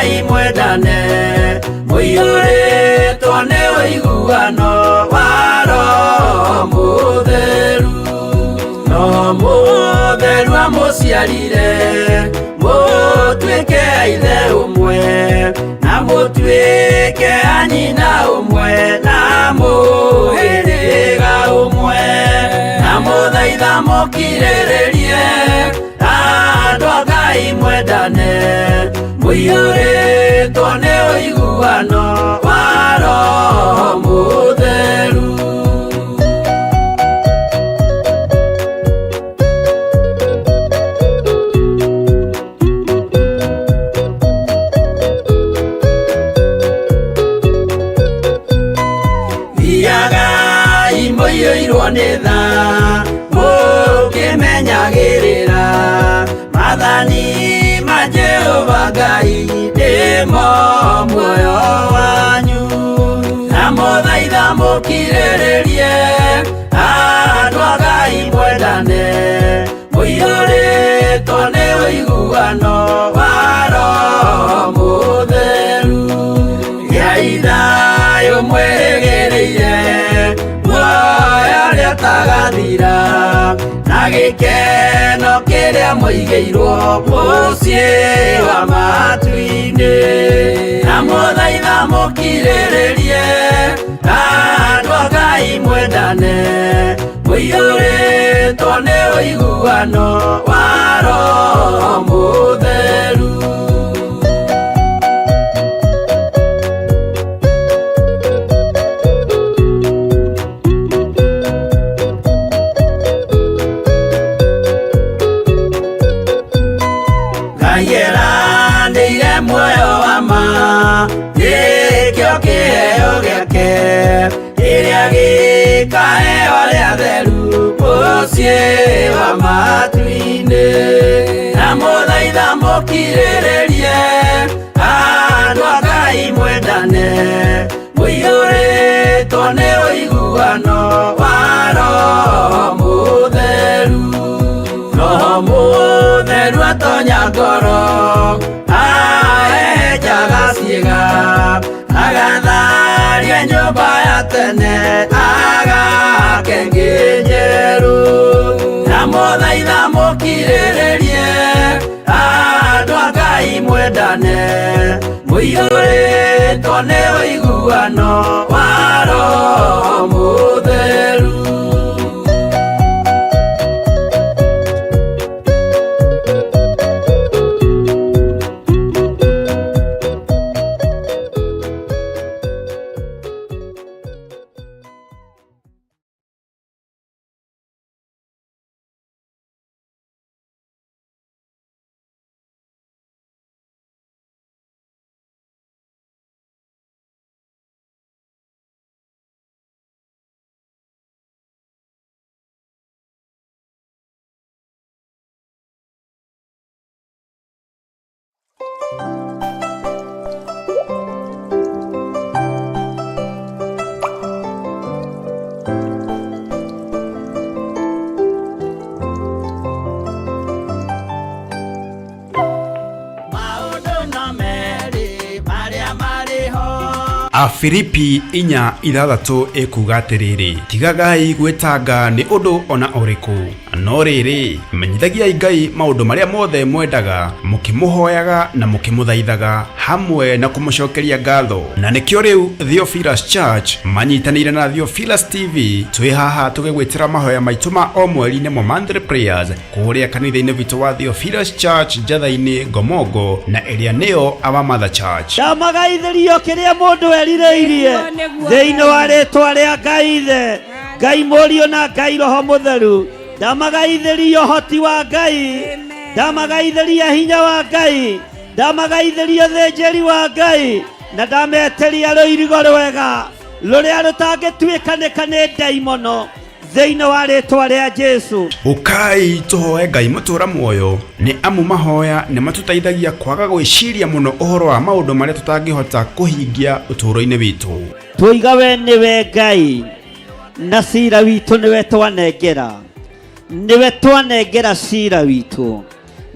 Ngai mwendane mũiyũrĩtwo nĩ ũiguano wa Roho Mũtheru. Roho Mũtheru amũciarire mũtuĩke a ithe ũmwe na mũtuĩke a nyina ũmwe na mũhĩrĩga ũmwe, na mũthaitha mũkirĩrĩrie andũ a Ngai mwendane mũiyũrĩtwo nĩ ũiguano wa Roho Mũtheru. Thiagai mũiyũirwo nĩ tha mũkĩmenyagĩrĩra maathani ma Jehova Ngai nĩmo muoyo wanyu, na mũthaitha mũkirĩrĩrie andũ a Ngai mwendane mũiyũrĩtwo nĩ ũiguano wa Roho Mũtheru. Gĩai thayũ mwĩrĩgĩrĩire muoyo ũrĩa ũtagathira, na gĩkeno kĩrĩa mũigĩirwo mũciĩ wa matu-inĩ, na mũthaitha mũkirĩrĩrie andũ a Ngai mwendane mũiyũrĩtwo nĩ ũiguano wa Roho Mũtheru. Ngai muoyo wa ma nĩkĩo kĩheo gĩake kĩrĩa gĩkaheo arĩa atheru mũciĩ wa matu-inĩ, na mũthaitha mũkirĩrĩrie andũ a Ngai mwendane mũiyũrĩtwo nĩ ũiguano wa Roho Mũtheru. Roho Mũtheru atonya ngoro ahejaga ciĩga, agatharia nyũmba ya tene agake ngĩ njerũ, na mũthaitha mũkirĩrĩrie andũ a Ngai mwendane mũiyũrĩtwo nĩ ũiguano wa Roho Mũtheru. Afilipi 4:6 ekuga atiriri, tigagai gwetanga ni undu ona uriku, no riri menyithagiai Ngai maundu maria mothe mwendaga mukimuhoyaga na mukimuthaithaga hamwe na kumucokeria ngatho. Na nikio riu Theophilus Church manyitanire na Theophilus TV twi haha tugigwitira mahoya maitu ma o mweri-ini mo monthly prayers kuria kanitha-ini witu wa Theophilus Church Njatha-ini Ngomongo na area niyo Our Mother Church. Ndamagaithirio kiria mundu erirĩirie thĩinĩ wa rĩtwa rĩa Ngai Ithe, Ngai Mũriũ na Ngai Roho Mũtheru. Ndamagaithiria ũhoti wa Ngai, ndamagaithiria hinya wa Ngai, ndamagaithiria ũthĩnjĩri wa Ngai, na ndameteria rũirigo rwega rũrĩa rũtangĩtuĩkanĩka nĩ ndaimono thĩinĩ wa rĩtwa rĩa Jesu. Ukai tuhoe Ngai mũtũra muoyo, ni amu mahoya ni matũteithagia kwaga gwĩciria mũno ũhoro wa maũndũ marĩa tũtangĩhota kũhingia ũtũũro-inĩ witũ. Tũiga we nĩwe Ngai, na cira witũ nĩwe twanengera, nĩwe twanengera cira witũ,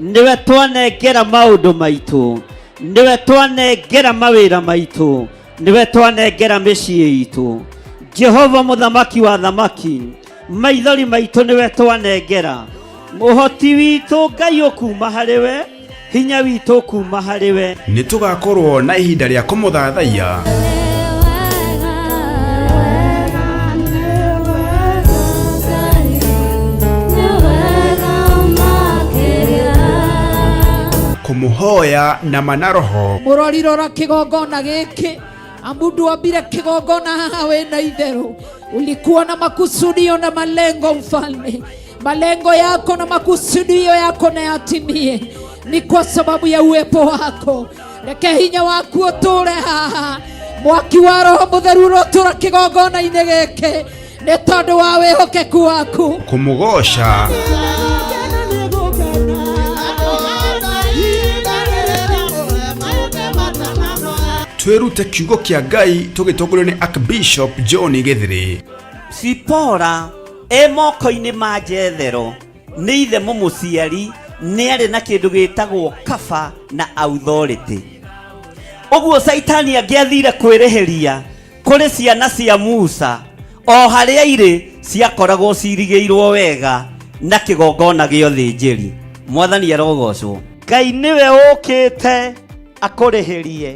nĩwe twanengera maũndũ maitũ, niwe twanengera mawĩra maitũ, niwe twanengera mĩciĩ itũ. Jehova mũthamaki wa thamaki, maithori maitũ niwe twanengera. Ũhoti witũ Ngai ũkuma harĩwe, hinya witũ ũkuma harĩwe. Nĩ tũgakorwo na ihinda rĩa kũmũthathaiya. Kumuhoya na manaroho. Murorirora kigongona giki, amundu wambire kigongona haha wena itherũ. Ulikuwa na makusudio na malengo mfalme. Malengo yako na makusudio yako na yatimie. Ni kwa sababu ya uwepo wako. Reke hinya waku ũtũre haha. Mwaki wa Roho Mũtheru ũrotũra kigongona-inĩ gĩkĩ. Nĩ tondũ wa wĩhokeku waku. Kumugosha. Twirute kiugo kia Ngai tugitongolio ni Archbishop John Githiri. Sipora moko-inĩ ma Jethero nĩ ithe mũmũciari nĩ arĩ na kĩndũ gĩtagwo kaba na authority. Ũguo Saitani angĩathire kwĩrĩhĩria kũrĩ ciana cia Musa, o harĩa irĩ ciakoragwo cirigĩirwo wega na kĩgongona gĩa ũthĩnjĩri. Mwathani arogocwo. Ngai nĩwe ũkĩte akũrĩhĩrie.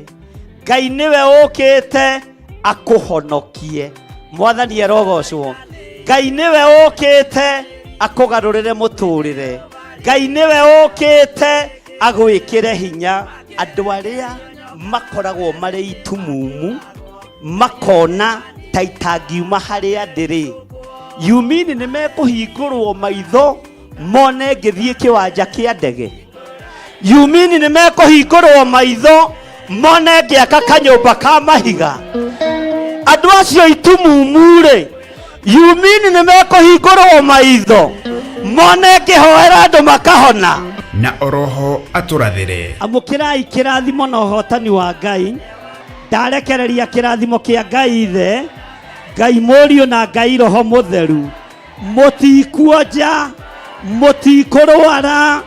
Ngai nĩwe ũkĩte akũhonokie. Mwathani arogocwo. Ngai nĩwe ũkĩte akũgarũrĩre mũtũrĩre. Ngai nĩwe ũkĩte agwĩkĩre hinya andũ arĩa makoragwo marĩ itumumu, makona ta itangiuma harĩa ndĩrĩ. Yumini nĩ mekũhingũrwo maitho mone ngĩthiĩ kĩwanja kĩa ndege. Yumini nĩ mekũhingũrwo maitho mone ngĩaka kanyũmba ka mahiga. Andũ acio itumumu-rĩ, yumini nĩ mekũhingũrwo maitho mone ngĩhoera andũ makahona. Na oroho atũrathĩre. Amũkĩrai kĩrathimo na ũhotani wa Ngai. Ndarekereria kĩrathimo kĩa Ngai Ithe, Ngai Mũriũ na Ngai Roho Mũtheru. Mũtikuonja, mũtikũrwara,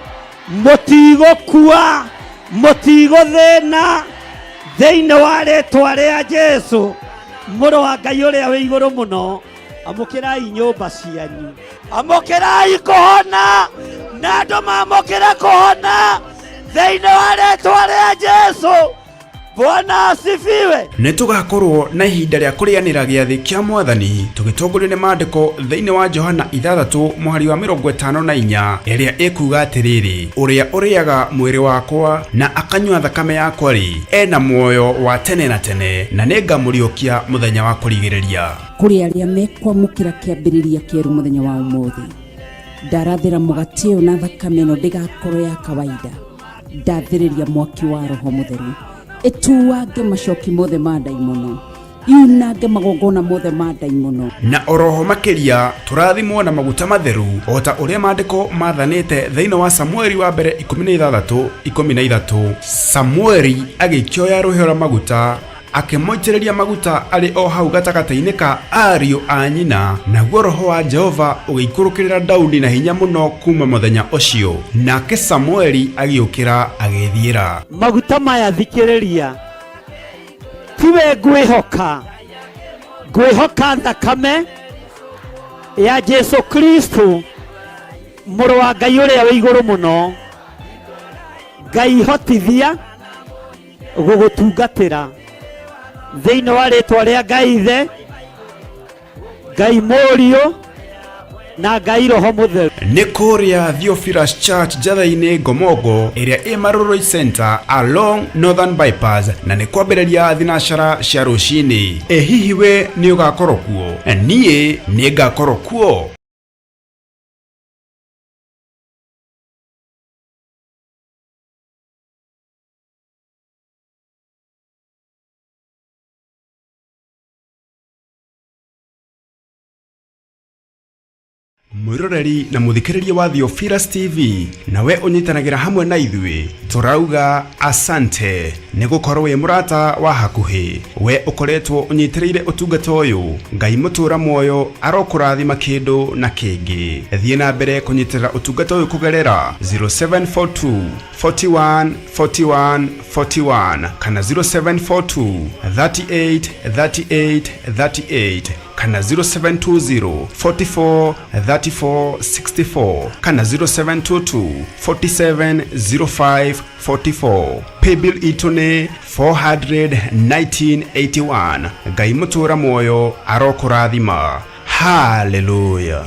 mũtigũkua, mũtigũthĩna, thĩinĩ wa rĩĩtwa rĩa Jesũ mũrũ wa Ngai ũrĩa wĩ igũrũ mũno. Amũkĩrai nyũmba cianyu, amũkĩrai kũhona, na andũ mamũkĩre kũhona thĩinĩ wa rĩĩtwa rĩa Jesũ. Bwana asifiwe. Nĩ tũgakorwo na ihinda rĩa kũrĩanĩra gĩathĩ kĩa Mwathani tũgĩtongorio nĩ maandĩko thĩinĩ wa Johana 6:54 ĩrĩa ĩkuuga atĩrĩrĩ, ũrĩa ũrĩaga mwĩrĩ wakwa na akanyua thakame yakwa-rĩ, ena muoyo wa tene na tene, na nĩngamũriũkia mũthenya wa kũrigĩrĩria. Kũrĩ arĩa mekwamũkĩra kĩambĩrĩria kĩerũ mũthenya wa ũmũthĩ, ndarathĩra mũgate ũyũ na thakame ĩno ndĩgakorwo ya kawaida. Ndathĩrĩria mwaki wa Roho Mũtheru ĩtuange macoki mothe ma ndaimono, yunange magongona mothe ma ndaimono. Na oroho makĩria tũrathimwo na maguta matheru o ta ũrĩa maandĩko mathanĩte thĩinĩ wa Samueli wa mbere 16:13. Samueli agĩkioya rũhĩa rwa maguta akĩmoitĩrĩria maguta arĩ o hau gatagatĩ-inĩ ka ariũ a nyina, naguo Roho wa Jehova ũgĩikũrũkĩrĩra Daudi na hinya mũno kuma mũthenya ũcio, nake Samueli agĩũkĩra agĩthiĩra. Maguta maya thikĩrĩria, tiwe ngwĩhoka thakame ya Jesu Kristo mũrũ wa Ngai ũrĩa wĩ igũrũ mũno. Ngai hotithia gũgũtungatĩra thĩinĩ wa rĩĩtwa rĩa Ngai Ithe, Ngai Mũriũ na Ngai Roho Mũtheru. Nĩ kũrĩa Theophilus Church Njatha-inĩ Ngomongo ĩrĩa ĩ Maroroi Center along Northern Bypass, na nĩ kwambĩrĩria thinacara cia rũcinĩ. Hihi we nĩ ũgakorwo kuo? Niĩ nĩ ngakorwo kuo. mwiroreri na muthikiriria wa Theophilus TV nawe unyitanagira hamwe na ithui turauga asante nigukorwo wi murata wa hakuhi we ukoretwo unyitiriire utungata uyu ngai mutura moyo arokurathima kindu na kingi thie na mbere kunyitirira utungata uyu kugerera 0742 41 41 41 kana 0742 38 38 38 kana 0720 44 34 64 kana 0722 47 05 44 paybill itune 41981 ngai mutura moyo arokurathima hallelujah.